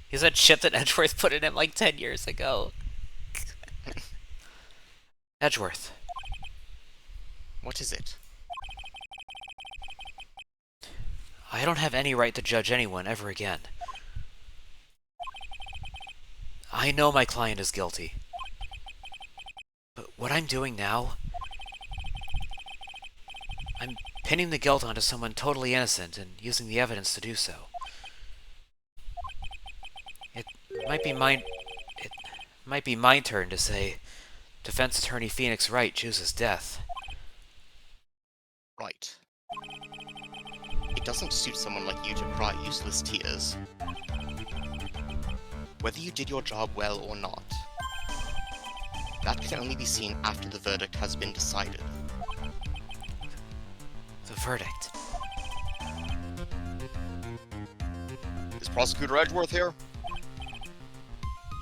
He said shit that Edgeworth put in him like 10 years ago. Edgeworth. What is it? I don't have any right to judge anyone ever again. I know my client is guilty. But what I'm doing now... I'm pinning the guilt onto someone totally innocent and using the evidence to do so. It might be my turn to say, Defense Attorney Phoenix Wright chooses death. Right. It doesn't suit someone like you to cry useless tears. Whether you did your job well or not, that can only be seen after the verdict has been decided. The verdict. Is Prosecutor Edgeworth here?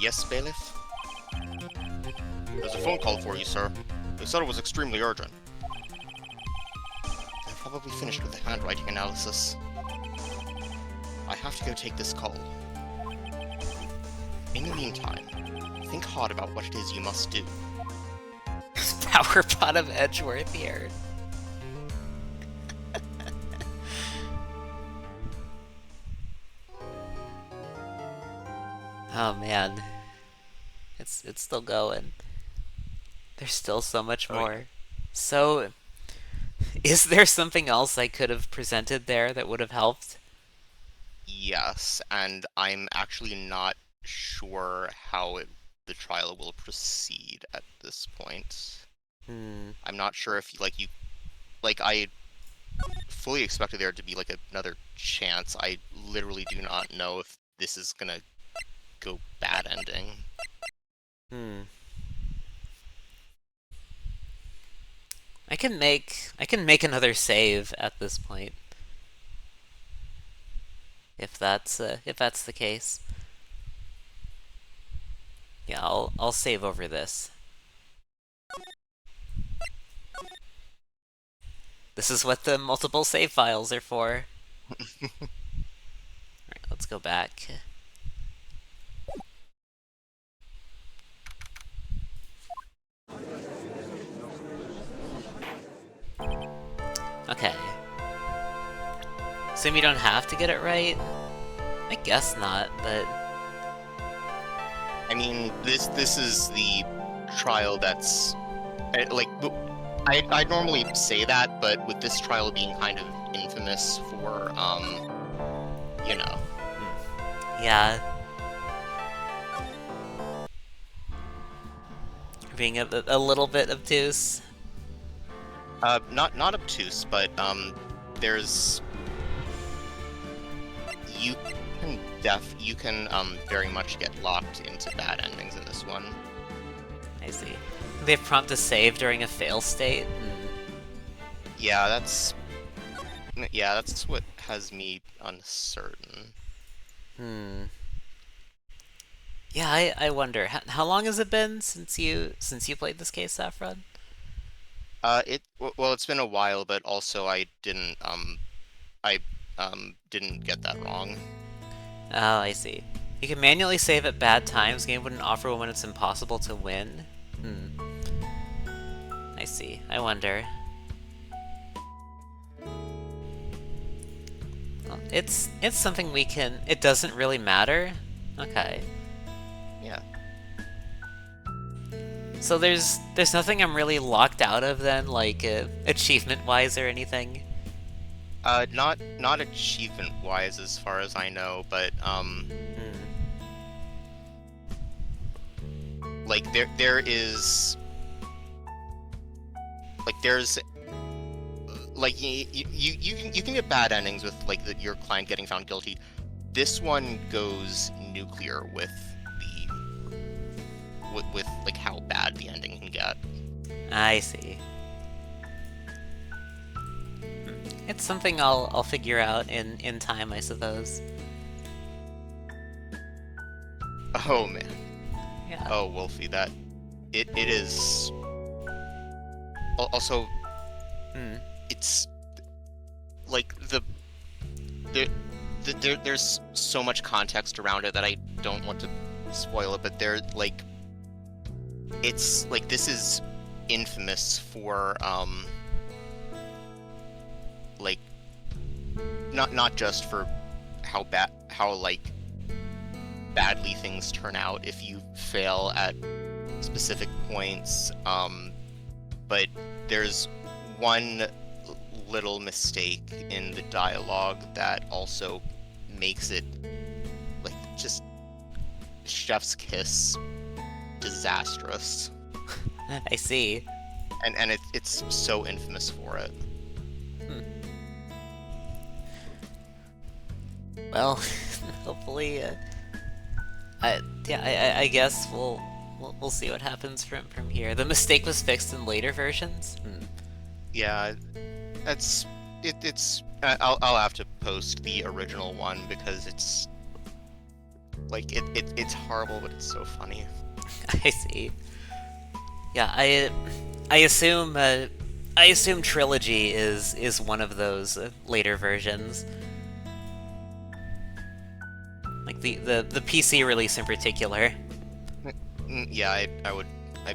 Yes, Bailiff? There's a phone call for you, sir. They said it was extremely urgent. They're probably finished with the handwriting analysis. I have to go take this call. In the meantime, think hard about what it is you must do. Power pot of Edgeworth here. Oh man. It's still going. There's still so much more. So, is there something else I could have presented there that would have helped? Yes, and I'm actually not sure how the trial will proceed at this point. I'm not sure if I fully expected there to be like another chance. I literally do not know if this is gonna go bad ending. I can make another save at this point. If that's the case. Yeah, I'll save over this. This is what the multiple save files are for. Alright, let's go back. Okay. Assume you don't have to get it right? I guess not, but... I mean, this is the trial that's... I'd normally say that, but with this trial being kind of infamous for, you know. Yeah. Being a little bit obtuse. Not obtuse, but, there's... You can very much get locked into bad endings in this one. I see. They prompt a save during a fail state? Yeah, that's what has me uncertain. Yeah, I wonder. How long has it been since you played this case, Saffron? Well, it's been a while, but also I didn't get that wrong. Oh, I see. You can manually save at bad times. Game wouldn't offer one when it's impossible to win. I see. I wonder. Well, it's something we can... It doesn't really matter? Okay. Yeah. So there's nothing I'm really locked out of then, like achievement-wise or anything? Not achievement-wise as far as I know, but like there is like there's like you can get bad endings with like your client getting found guilty. This one goes nuclear with with like how bad the ending can get. I see. It's something I'll figure out in time, I suppose. Oh man. Yeah. Oh, Wolfie, that it is. Also, it's like there's so much context around it that I don't want to spoil it, but it's like this is infamous for like not just for how badly things turn out if you fail at specific points, but there's one little mistake in the dialogue that also makes it like just chef's kiss disastrous. I see. And it's so infamous for it. Well, hopefully, I guess we'll see what happens from here. The mistake was fixed in later versions. Yeah, it's I'll have to post the original one because it's like it's horrible, but it's so funny. I see. Yeah, I assume Trilogy is one of those later versions. Like the PC release in particular. Yeah, I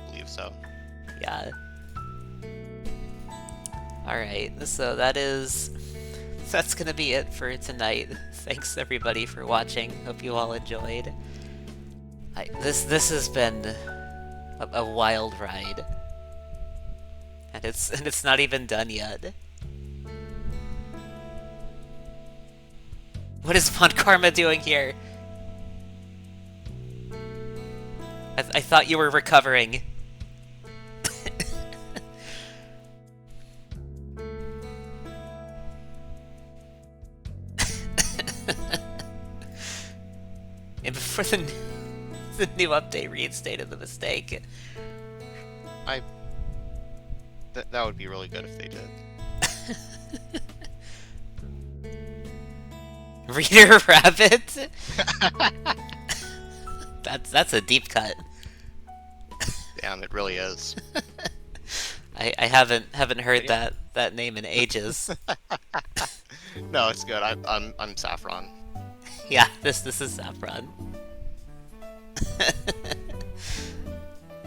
believe so. Yeah. Alright, so that's gonna be it for tonight. Thanks everybody for watching. Hope you all enjoyed. This has been a wild ride. And it's not even done yet. What is Von Karma doing here? I thought you were recovering. And before the new update reinstated the mistake. That would be really good if they did. Reader Rabbit? That's a deep cut. Damn, it really is. I haven't heard that name in ages. No, it's good. I'm Saffron. Yeah, this is Saffron.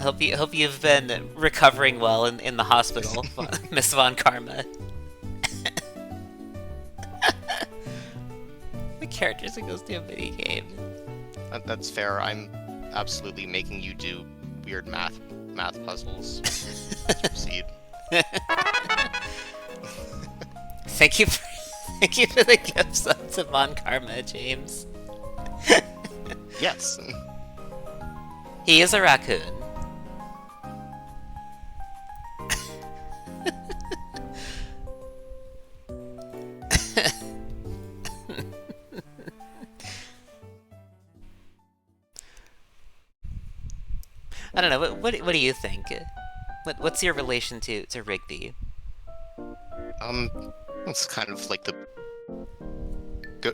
Hope you've been recovering well in the hospital, Miss Von Karma. The characters it goes to a mini game. That's fair. I'm absolutely making you do weird math puzzles. Let's proceed. Thank you for the gifts up to Von Karma, James. Yes. He is a raccoon. I don't know. What do you think? What's your relation to Rigby? It's kind of like the.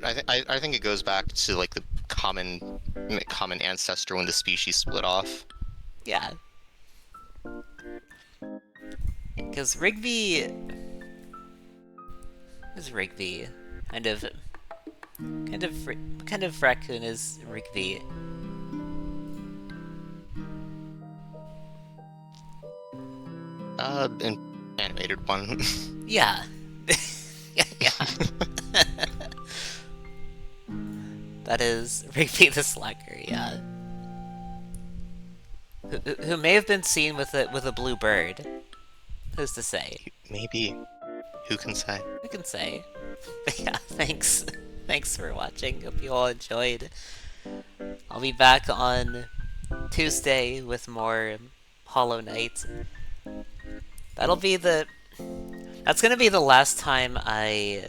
I think it goes back to like the common ancestor when the species split off. Yeah. Because Rigby is Rigby. Kind of raccoon is Rigby. An animated one. Yeah. yeah. That is Rigby the Slacker, yeah. Who may have been seen with a blue bird. Who's to say? Maybe. Who can say? Who can say? But yeah, thanks. Thanks for watching. Hope you all enjoyed. I'll be back on Tuesday with more Hollow Knight. That's gonna be the last time I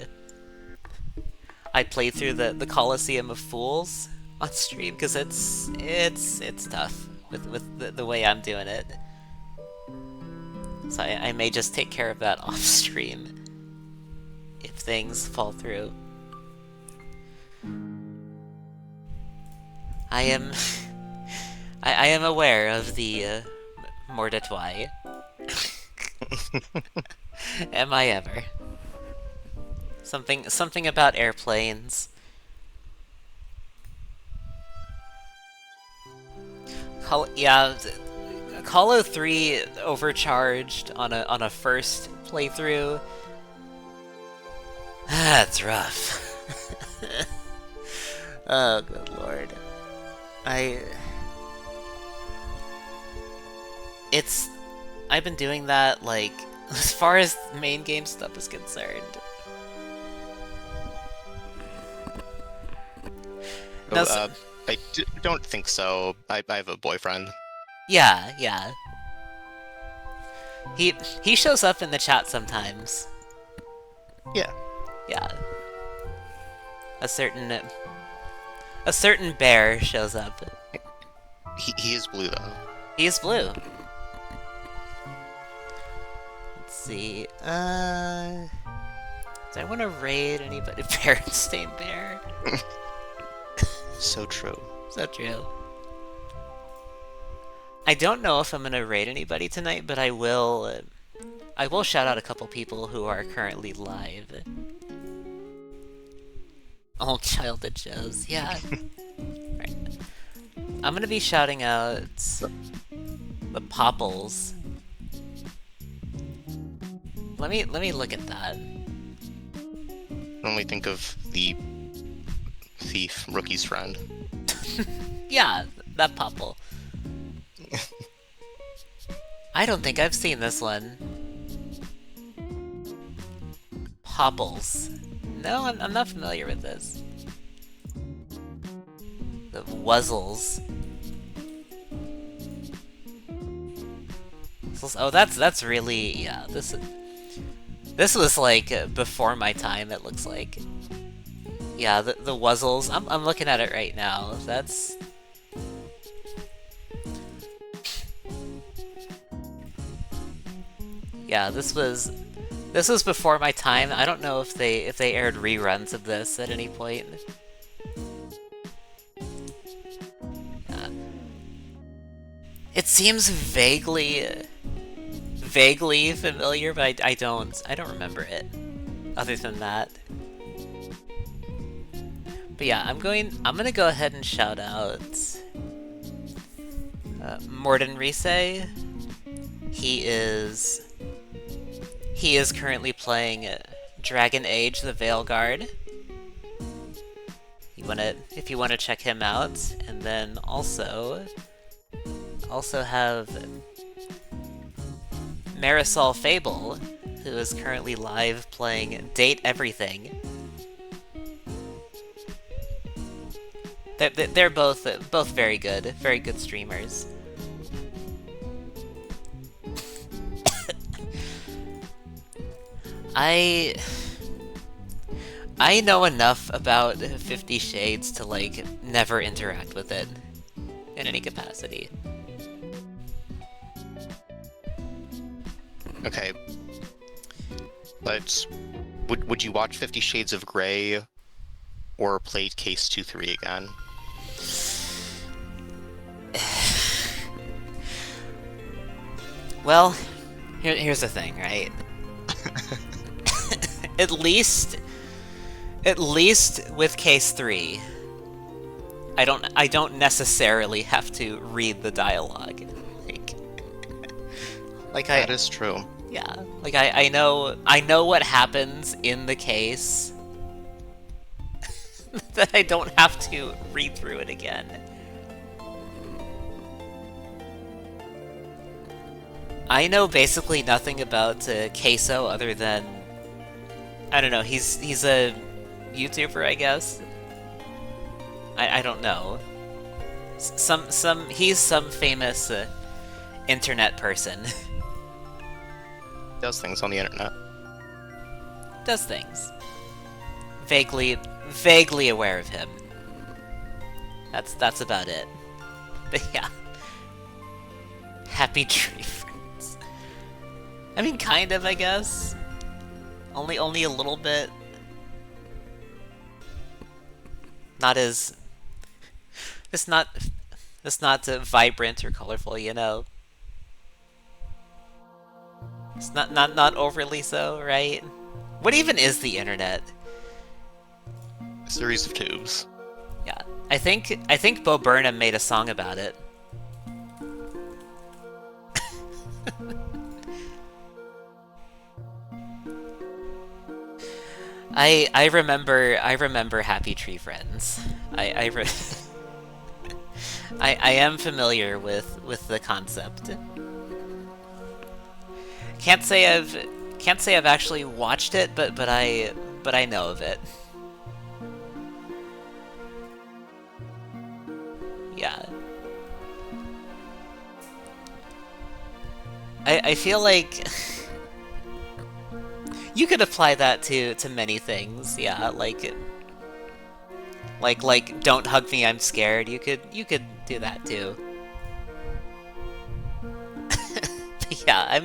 play through the Coliseum of Fools on stream, because it's tough. with the way I'm doing it. So I may just take care of that off stream if things fall through. I am I am aware of the Mordetwai. Am I ever? Something about airplanes. Hollow 3 overcharged on a first playthrough. That's rough. Oh, good lord. I've been doing that, like, as far as main game stuff is concerned. No, I don't think so. I have a boyfriend. yeah. He shows up in the chat sometimes. Yeah. Yeah. A certain bear shows up. He is blue, though. He is blue. Let's see. Do I want to raid anybody? Berenstain Bear? So true. So true. I don't know if I'm gonna raid anybody tonight, but I will shout out a couple people who are currently live. All childhood shows, yeah. Right. I'm gonna be shouting out the Popples. Let me look at that. Only think of the thief, Rookie's friend. Yeah, that Popple. I don't think I've seen this one. Popples. No, I'm not familiar with this. The Wuzzles. Oh, that's really, yeah. This was like before my time. It looks like. Yeah, the Wuzzles. I'm looking at it right now. That's. Yeah, this was before my time. I don't know if they aired reruns of this at any point. It seems vaguely familiar, but I don't remember it. Other than that. But yeah, I'm gonna go ahead and shout out Morden Rise. He is currently playing Dragon Age: The Veilguard. If you wanna check him out, and then also have Marisol Fable, who is currently live playing Date Everything. They're both very good streamers. I know enough about 50 Shades to like never interact with it in any capacity. Okay. But would you watch 50 Shades of Grey or play Case 2-3 again? Well, here's the thing, right? At least with Case 3, I don't necessarily have to read the dialogue. Like that is true. Yeah, like I know what happens in the case. That I don't have to read through it again. I know basically nothing about Queso other than, I don't know, he's a YouTuber, I guess. I don't know. He's some famous internet person. Does things on the internet. Does things. Vaguely aware of him. That's about it. But yeah. Happy tree friends. I mean, kind of, I guess. Only a little bit. Not as... It's not vibrant or colorful, you know? It's not overly so, right? What even is the internet? A series of tubes. Yeah, I think Bo Burnham made a song about it. I remember Happy Tree Friends. I am familiar with the concept. Can't say I've actually watched it, but I know of it. Yeah. I feel like you could apply that to many things. Yeah, like don't hug me, I'm scared. You could do that too. Yeah,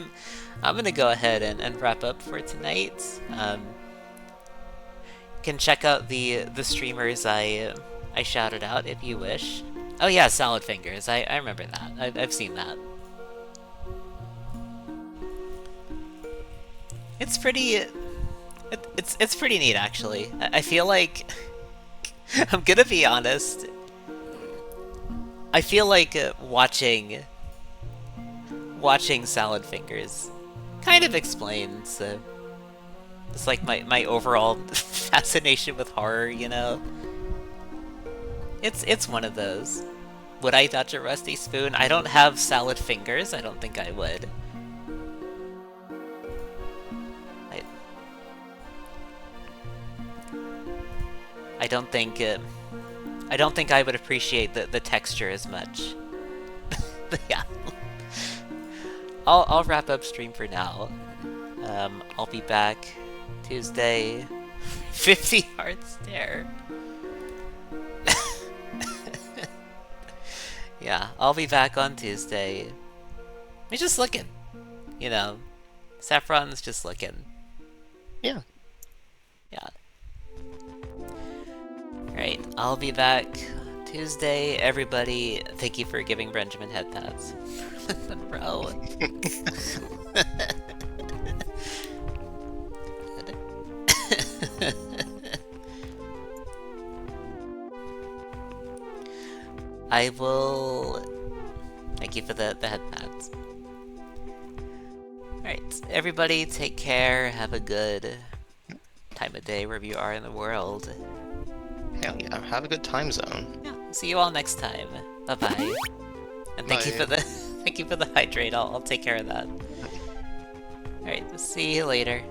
I'm gonna go ahead and wrap up for tonight. You can check out the streamers I shouted out if you wish. Oh yeah, Salad Fingers. I remember that. I've seen that. It's pretty. It's pretty neat actually. I feel like I'm gonna be honest. I feel like watching Salad Fingers kind of explains it's like my overall fascination with horror, you know? It's one of those. Would I touch a rusty spoon? I don't have salad fingers. I don't think I would. I don't think I would appreciate the texture as much. But yeah. I'll wrap up stream for now. I'll be back Tuesday. 50 hard stare. Yeah, I'll be back on Tuesday. He's just looking. You know, Saffron's just looking. Yeah. Yeah. Alright, I'll be back Tuesday. Everybody, thank you for giving Benjamin head pats. Bro. I will... Thank you for the head pats. Alright, everybody take care, have a good time of day wherever you are in the world. Hell yeah, have a good time zone. Yeah, see you all next time. Bye-bye. And thank you for the thank you for the hydrate, I'll take care of that. Alright, see you later.